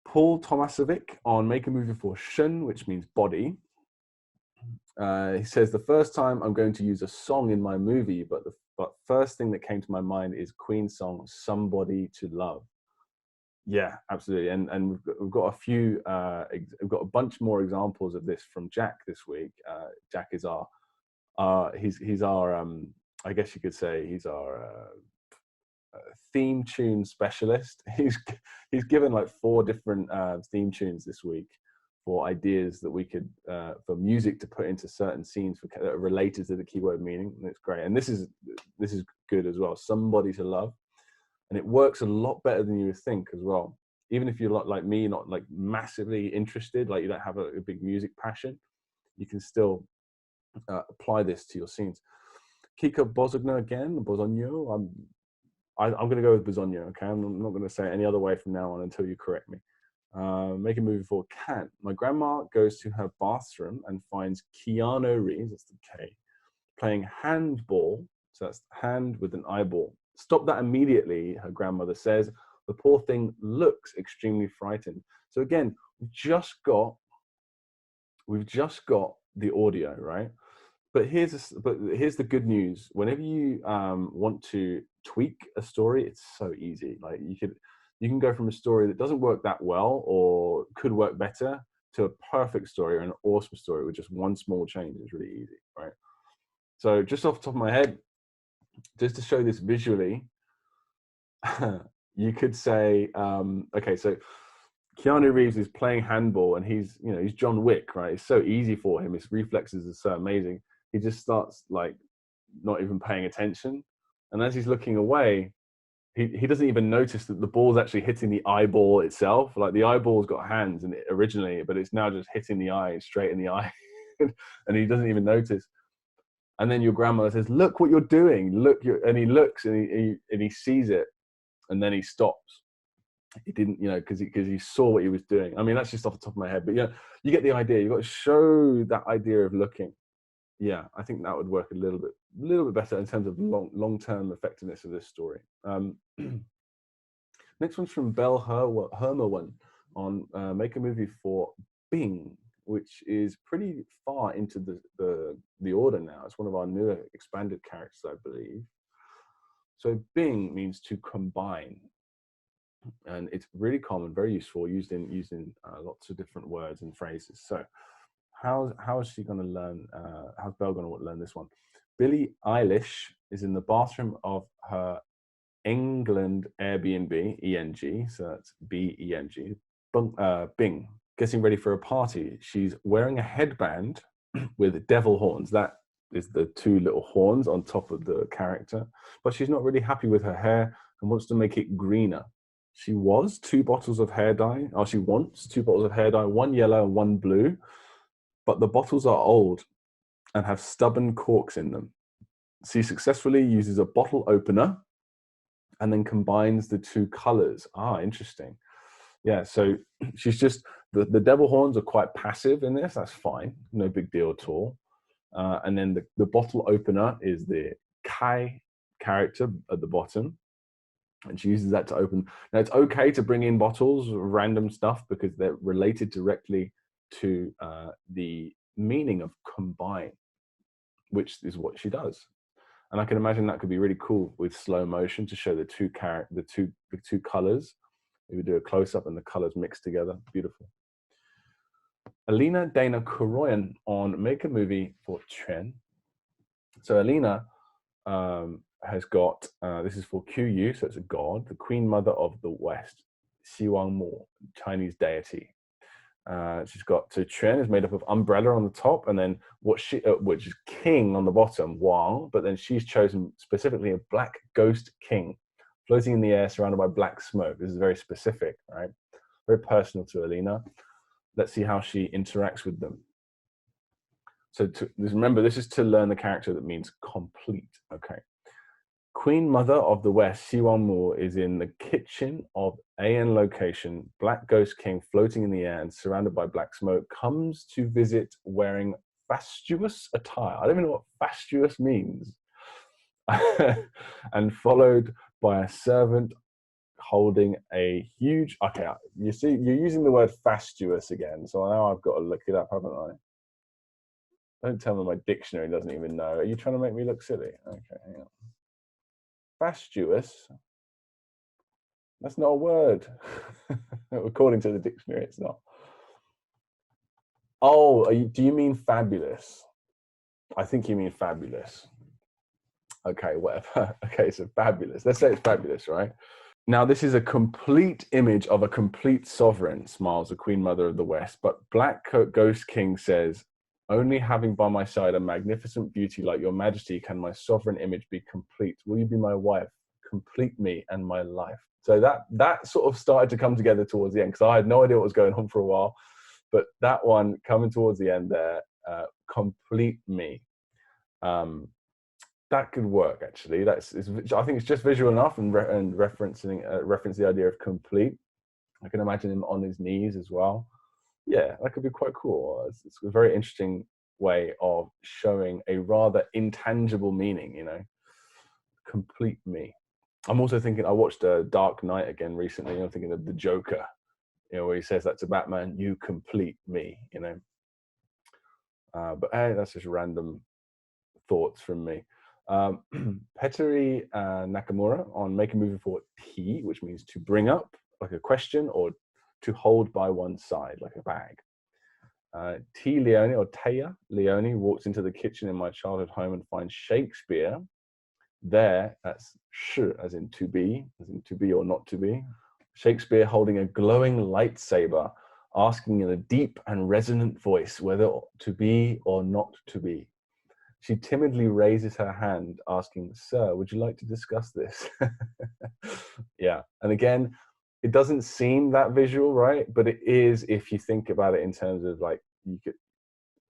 Paul Tomasovic on Make a Movie for Shun, which means body. He says, "The first time I'm going to use a song in my movie, but first thing that came to my mind is Queen's song, Somebody to Love." Yeah, absolutely. And we've got a few, we've got a bunch more examples of this from Jack this week. Jack is he's our, I guess you could say he's our theme tune specialist. He's given like 4 different theme tunes this week for ideas that we could, for music to put into certain scenes that are related to the keyword meaning. And it's great. And this is good as well. Somebody to Love. And it works a lot better than you would think as well. Even if you're not like me, not like massively interested, like you don't have a big music passion, you can still apply this to your scenes. Kika Bozogno again, Bozogno. I'm going to go with Bozogno, okay? I'm not going to say it any other way from now on until you correct me. Make a movie for Kant. My grandma goes to her bathroom and finds Keanu Reeves, that's the K, playing handball. So that's hand with an eyeball. "Stop that immediately," her grandmother says. The poor thing looks extremely frightened. So again, we've just got the audio, right? But here's the good news. Whenever you want to tweak a story, it's so easy. Like you can go from a story that doesn't work that well or could work better to a perfect story or an awesome story with just one small change. It's really easy, right? So just off the top of my head, just to show this visually, you could say, okay, so Keanu Reeves is playing handball and he's John Wick, right? It's so easy for him. His reflexes are so amazing. He just starts like not even paying attention. And as he's looking away, he doesn't even notice that the ball's actually hitting the eyeball itself. Like the eyeball's got hands and originally, but it's now just hitting the eye, straight in the eye. And he doesn't even notice. And then your grandmother says, "Look what you're doing. Look," and he looks and he sees it, and then he stops. He didn't, because he saw what he was doing. I mean, that's just off the top of my head, but you get the idea. You've got to show that idea of looking. Yeah, I think that would work a little bit better in terms of long-term effectiveness of this story. Next one's from Bell Hermawan on Make a Movie for Bing, which is pretty far into the order now. It's one of our newer expanded characters, I believe. So Bing means to combine, and it's really common, very useful, used in lots of different words and phrases. So how is she going to learn? How's Belle going to learn this one? Billie Eilish is in the bathroom of her England Airbnb, ENG, so that's BENG, Bing, getting ready for a party. She's wearing a headband with devil horns. That is the two little horns on top of the character. But she's not really happy with her hair and wants to make it greener. She was 2 bottles of hair dye. Or she wants 2 bottles of hair dye, 1 yellow and 1 blue. But the bottles are old and have stubborn corks in them. She successfully uses a bottle opener and then combines the 2 colors. Interesting. Yeah, so she's just, the devil horns are quite passive in this. That's fine. No big deal at all. And then the bottle opener is the kai character at the bottom. And she uses that to open. Now, it's okay to bring in bottles, random stuff, because they're related directly to the meaning of combine, which is what she does. And I can imagine that could be really cool with slow motion to show the two colors. Maybe do a close up and the colors mixed together. Beautiful. Alina Dana Kuroyan on Make a Movie for Quan. So Alina has got, this is for QU, so it's a god, the Queen Mother of the West, Xi Wang Mo, Chinese deity. She's got, so Quan is made up of umbrella on the top, and then which is king on the bottom, Wang, but then she's chosen specifically a black ghost king, floating in the air surrounded by black smoke. This is very specific, right? Very personal to Alina. Let's see how she interacts with them. So remember, this is to learn the character that means complete, okay? Queen Mother of the West, Xi Wang Mo, is in the kitchen of AN location. Black ghost king floating in the air and surrounded by black smoke comes to visit wearing fastuous attire. I don't even know what fastuous means. And followed by a servant holding a huge, okay, you see, you're using the word fastuous again, so now I've got to look it up, haven't I? Don't tell me my dictionary doesn't even know. Are you trying to make me look silly? Okay, hang on. Fastuous? That's not a word. According to the dictionary, it's not. Oh, do you mean fabulous? I think you mean fabulous. Okay, whatever. Okay, so fabulous. Let's say it's fabulous, right? Now, this is a complete image of a complete sovereign, smiles the Queen Mother of the West. But Black Ghost King says, only having by my side a magnificent beauty like your majesty can my sovereign image be complete. Will you be my wife? Complete me and my life. So that sort of started to come together towards the end, because I had no idea what was going on for a while. But that one coming towards the end there, complete me. That could work, actually. I think it's just visual enough, and reference the idea of complete. I can imagine him on his knees as well. Yeah, that could be quite cool. It's a very interesting way of showing a rather intangible meaning, you know. Complete me. I'm also thinking, I watched Dark Knight again recently, and I'm thinking of the Joker, you know, where he says that to Batman, you complete me, you know. But hey, that's just random thoughts from me. Petteri Nakamura on Make a Movie for T, which means to bring up, like a question, or to hold by one side, like a bag. T. Leone, or Taya Leone, walks into the kitchen in my childhood home and finds Shakespeare there. That's shi, as in to be or not to be. Shakespeare holding a glowing lightsaber, asking in a deep and resonant voice whether to be or not to be. She timidly raises her hand, asking, "Sir, would you like to discuss this?" Yeah, and again, it doesn't seem that visual, right? But it is, if you think about it in terms of like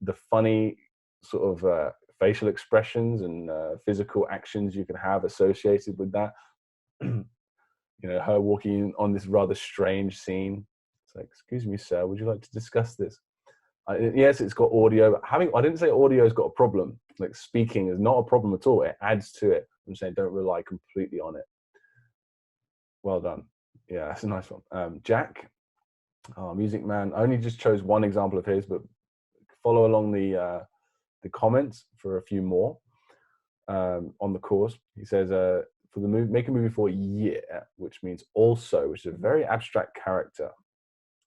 the funny sort of facial expressions and physical actions you can have associated with that. You know, her walking on this rather strange scene. It's like, "Excuse me, sir, would you like to discuss this?" Yes, it's got audio. But I didn't say audio's got a problem. Like, speaking is not a problem at all. It adds to it. I'm saying don't rely completely on it. Well done. Yeah, that's a nice one. Jack, Music Man. I only just chose one example of his, but follow along the comments for a few more on the course. He says, for the movie, make a movie for year, which means also, which is a very abstract character.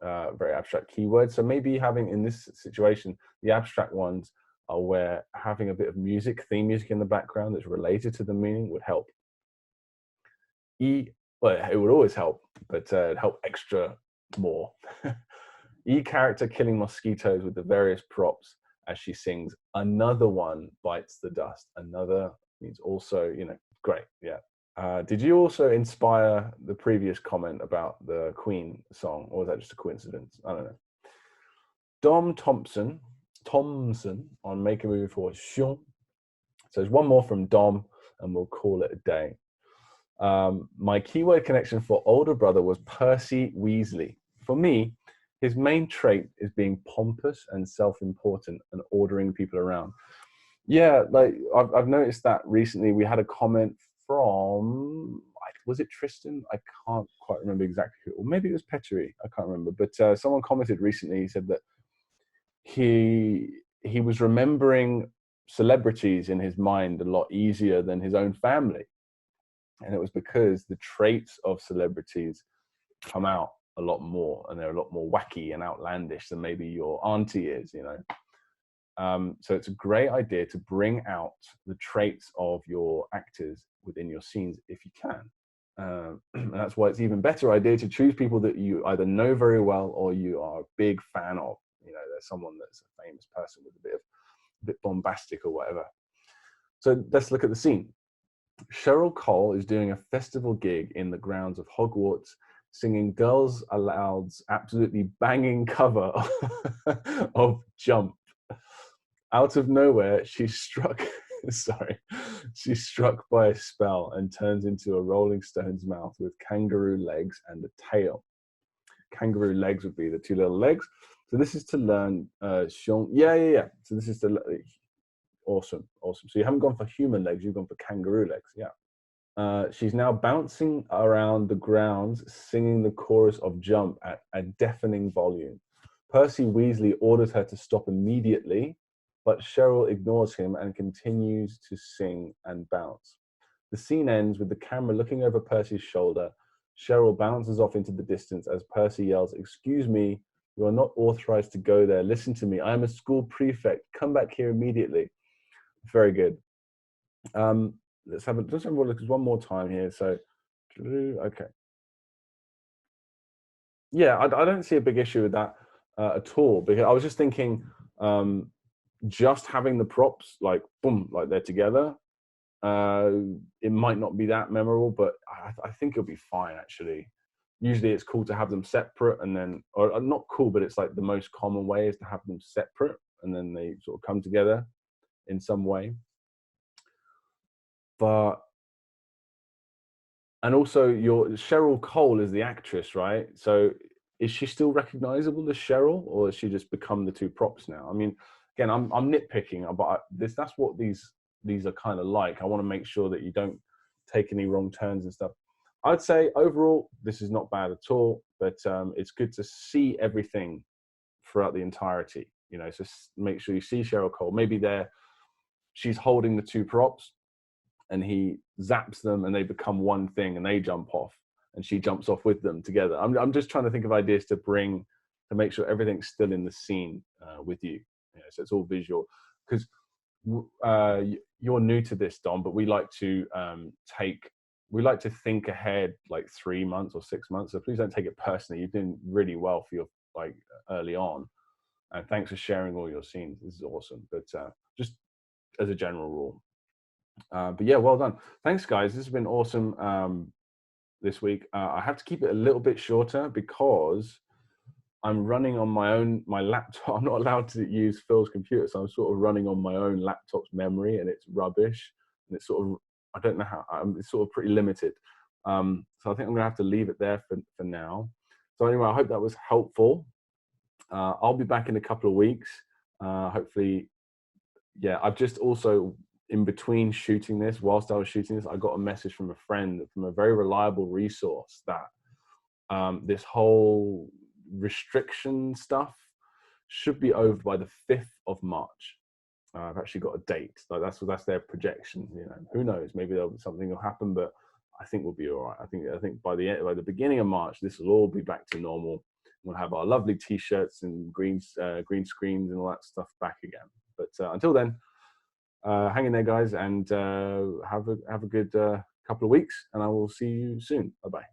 Very abstract keyword. So maybe having, in this situation, the abstract ones are where having a bit of music, theme music in the background that's related to the meaning would help. Well, it would always help, but it'd help extra more. E character killing mosquitoes with the various props as she sings. Another one bites the dust. Another means also, you know, great. Yeah. Did you also inspire the previous comment about the Queen song, or was that just a coincidence? I don't know. Dom Thompson on Make a Movie for Xiong. So there's one more from Dom, and we'll call it a day. My keyword connection for older brother was Percy Weasley. For me, his main trait is being pompous and self-important and ordering people around. Yeah, like I've noticed that recently. We had a comment from, was it Tristan? I can't quite remember exactly who, or maybe it was Petri. I can't remember. But someone commented recently. He said that he was remembering celebrities in his mind a lot easier than his own family, and it was because the traits of celebrities come out a lot more, and they're a lot more wacky and outlandish than maybe your auntie is, you know. So it's a great idea to bring out the traits of your actors within your scenes if you can. And that's why it's even better idea to choose people that you either know very well or you are a big fan of. You know, there's someone that's a famous person with a bit bombastic or whatever. So let's look at the scene. Cheryl Cole is doing a festival gig in the grounds of Hogwarts, singing Girls Aloud's absolutely banging cover of Jump. Out of nowhere, she's struck by a spell and turns into a Rolling Stone's mouth with kangaroo legs and a tail. Kangaroo legs would be the two little legs. So this is to learn Xiong. Yeah. So this is to awesome. So you haven't gone for human legs, you've gone for kangaroo legs. Yeah. She's now bouncing around the grounds, singing the chorus of Jump at a deafening volume. Percy Weasley orders her to stop immediately, but Cheryl ignores him and continues to sing and bounce. The scene ends with the camera looking over Percy's shoulder. Cheryl bounces off into the distance as Percy yells, "Excuse me, you are not authorized to go there. Listen to me. I am a school prefect. Come back here immediately." Very good. Let's have a look one more time here. So, okay. Yeah, I don't see a big issue with that at all, because I was just thinking, just having the props like boom, like they're together, it might not be that memorable, but I think it'll be fine actually. Usually it's cool to have them separate, and then, or not cool, but it's like the most common way is to have them separate and then they sort of come together in some way. But, and also your Cheryl Cole is the actress, right? So is she still recognizable as Cheryl, or has she just become the two props now? I mean, again, I'm nitpicking, but that's what these are kind of like. I want to make sure that you don't take any wrong turns and stuff. I'd say overall, this is not bad at all, but it's good to see everything throughout the entirety, you know, so make sure you see Cheryl Cole. Maybe she's holding the two props and he zaps them and they become one thing and they jump off and she jumps off with them together. I'm just trying to think of ideas to make sure everything's still in the scene with you. So it's all visual, because you're new to this, Dom, but we like to think ahead like 3 months or 6 months. So please don't take it personally. You're doing really well for your early on, and thanks for sharing all your scenes. This is awesome. But just as a general rule, but yeah, well done. Thanks, guys. This has been awesome this week. I have to keep it a little bit shorter because I'm running on my laptop. I'm not allowed to use Phil's computer, so I'm sort of running on my own laptop's memory, and it's rubbish. And it's sort of, I don't know how, it's sort of pretty limited. So I think I'm gonna have to leave it there for now. So anyway, I hope that was helpful. I'll be back in a couple of weeks. Hopefully, yeah, I've just also, in between shooting this, whilst I was shooting this, I got a message from a friend, from a very reliable resource, that this whole restriction stuff should be over by the 5th of March. I've actually got a date. Like that's their projection. You know, who knows? Maybe something will happen, but I think we'll be all right. I think by the beginning of March, this will all be back to normal. We'll have our lovely T-shirts and green screens and all that stuff back again. But until then, hang in there, guys, and have a good couple of weeks, and I will see you soon. Bye bye.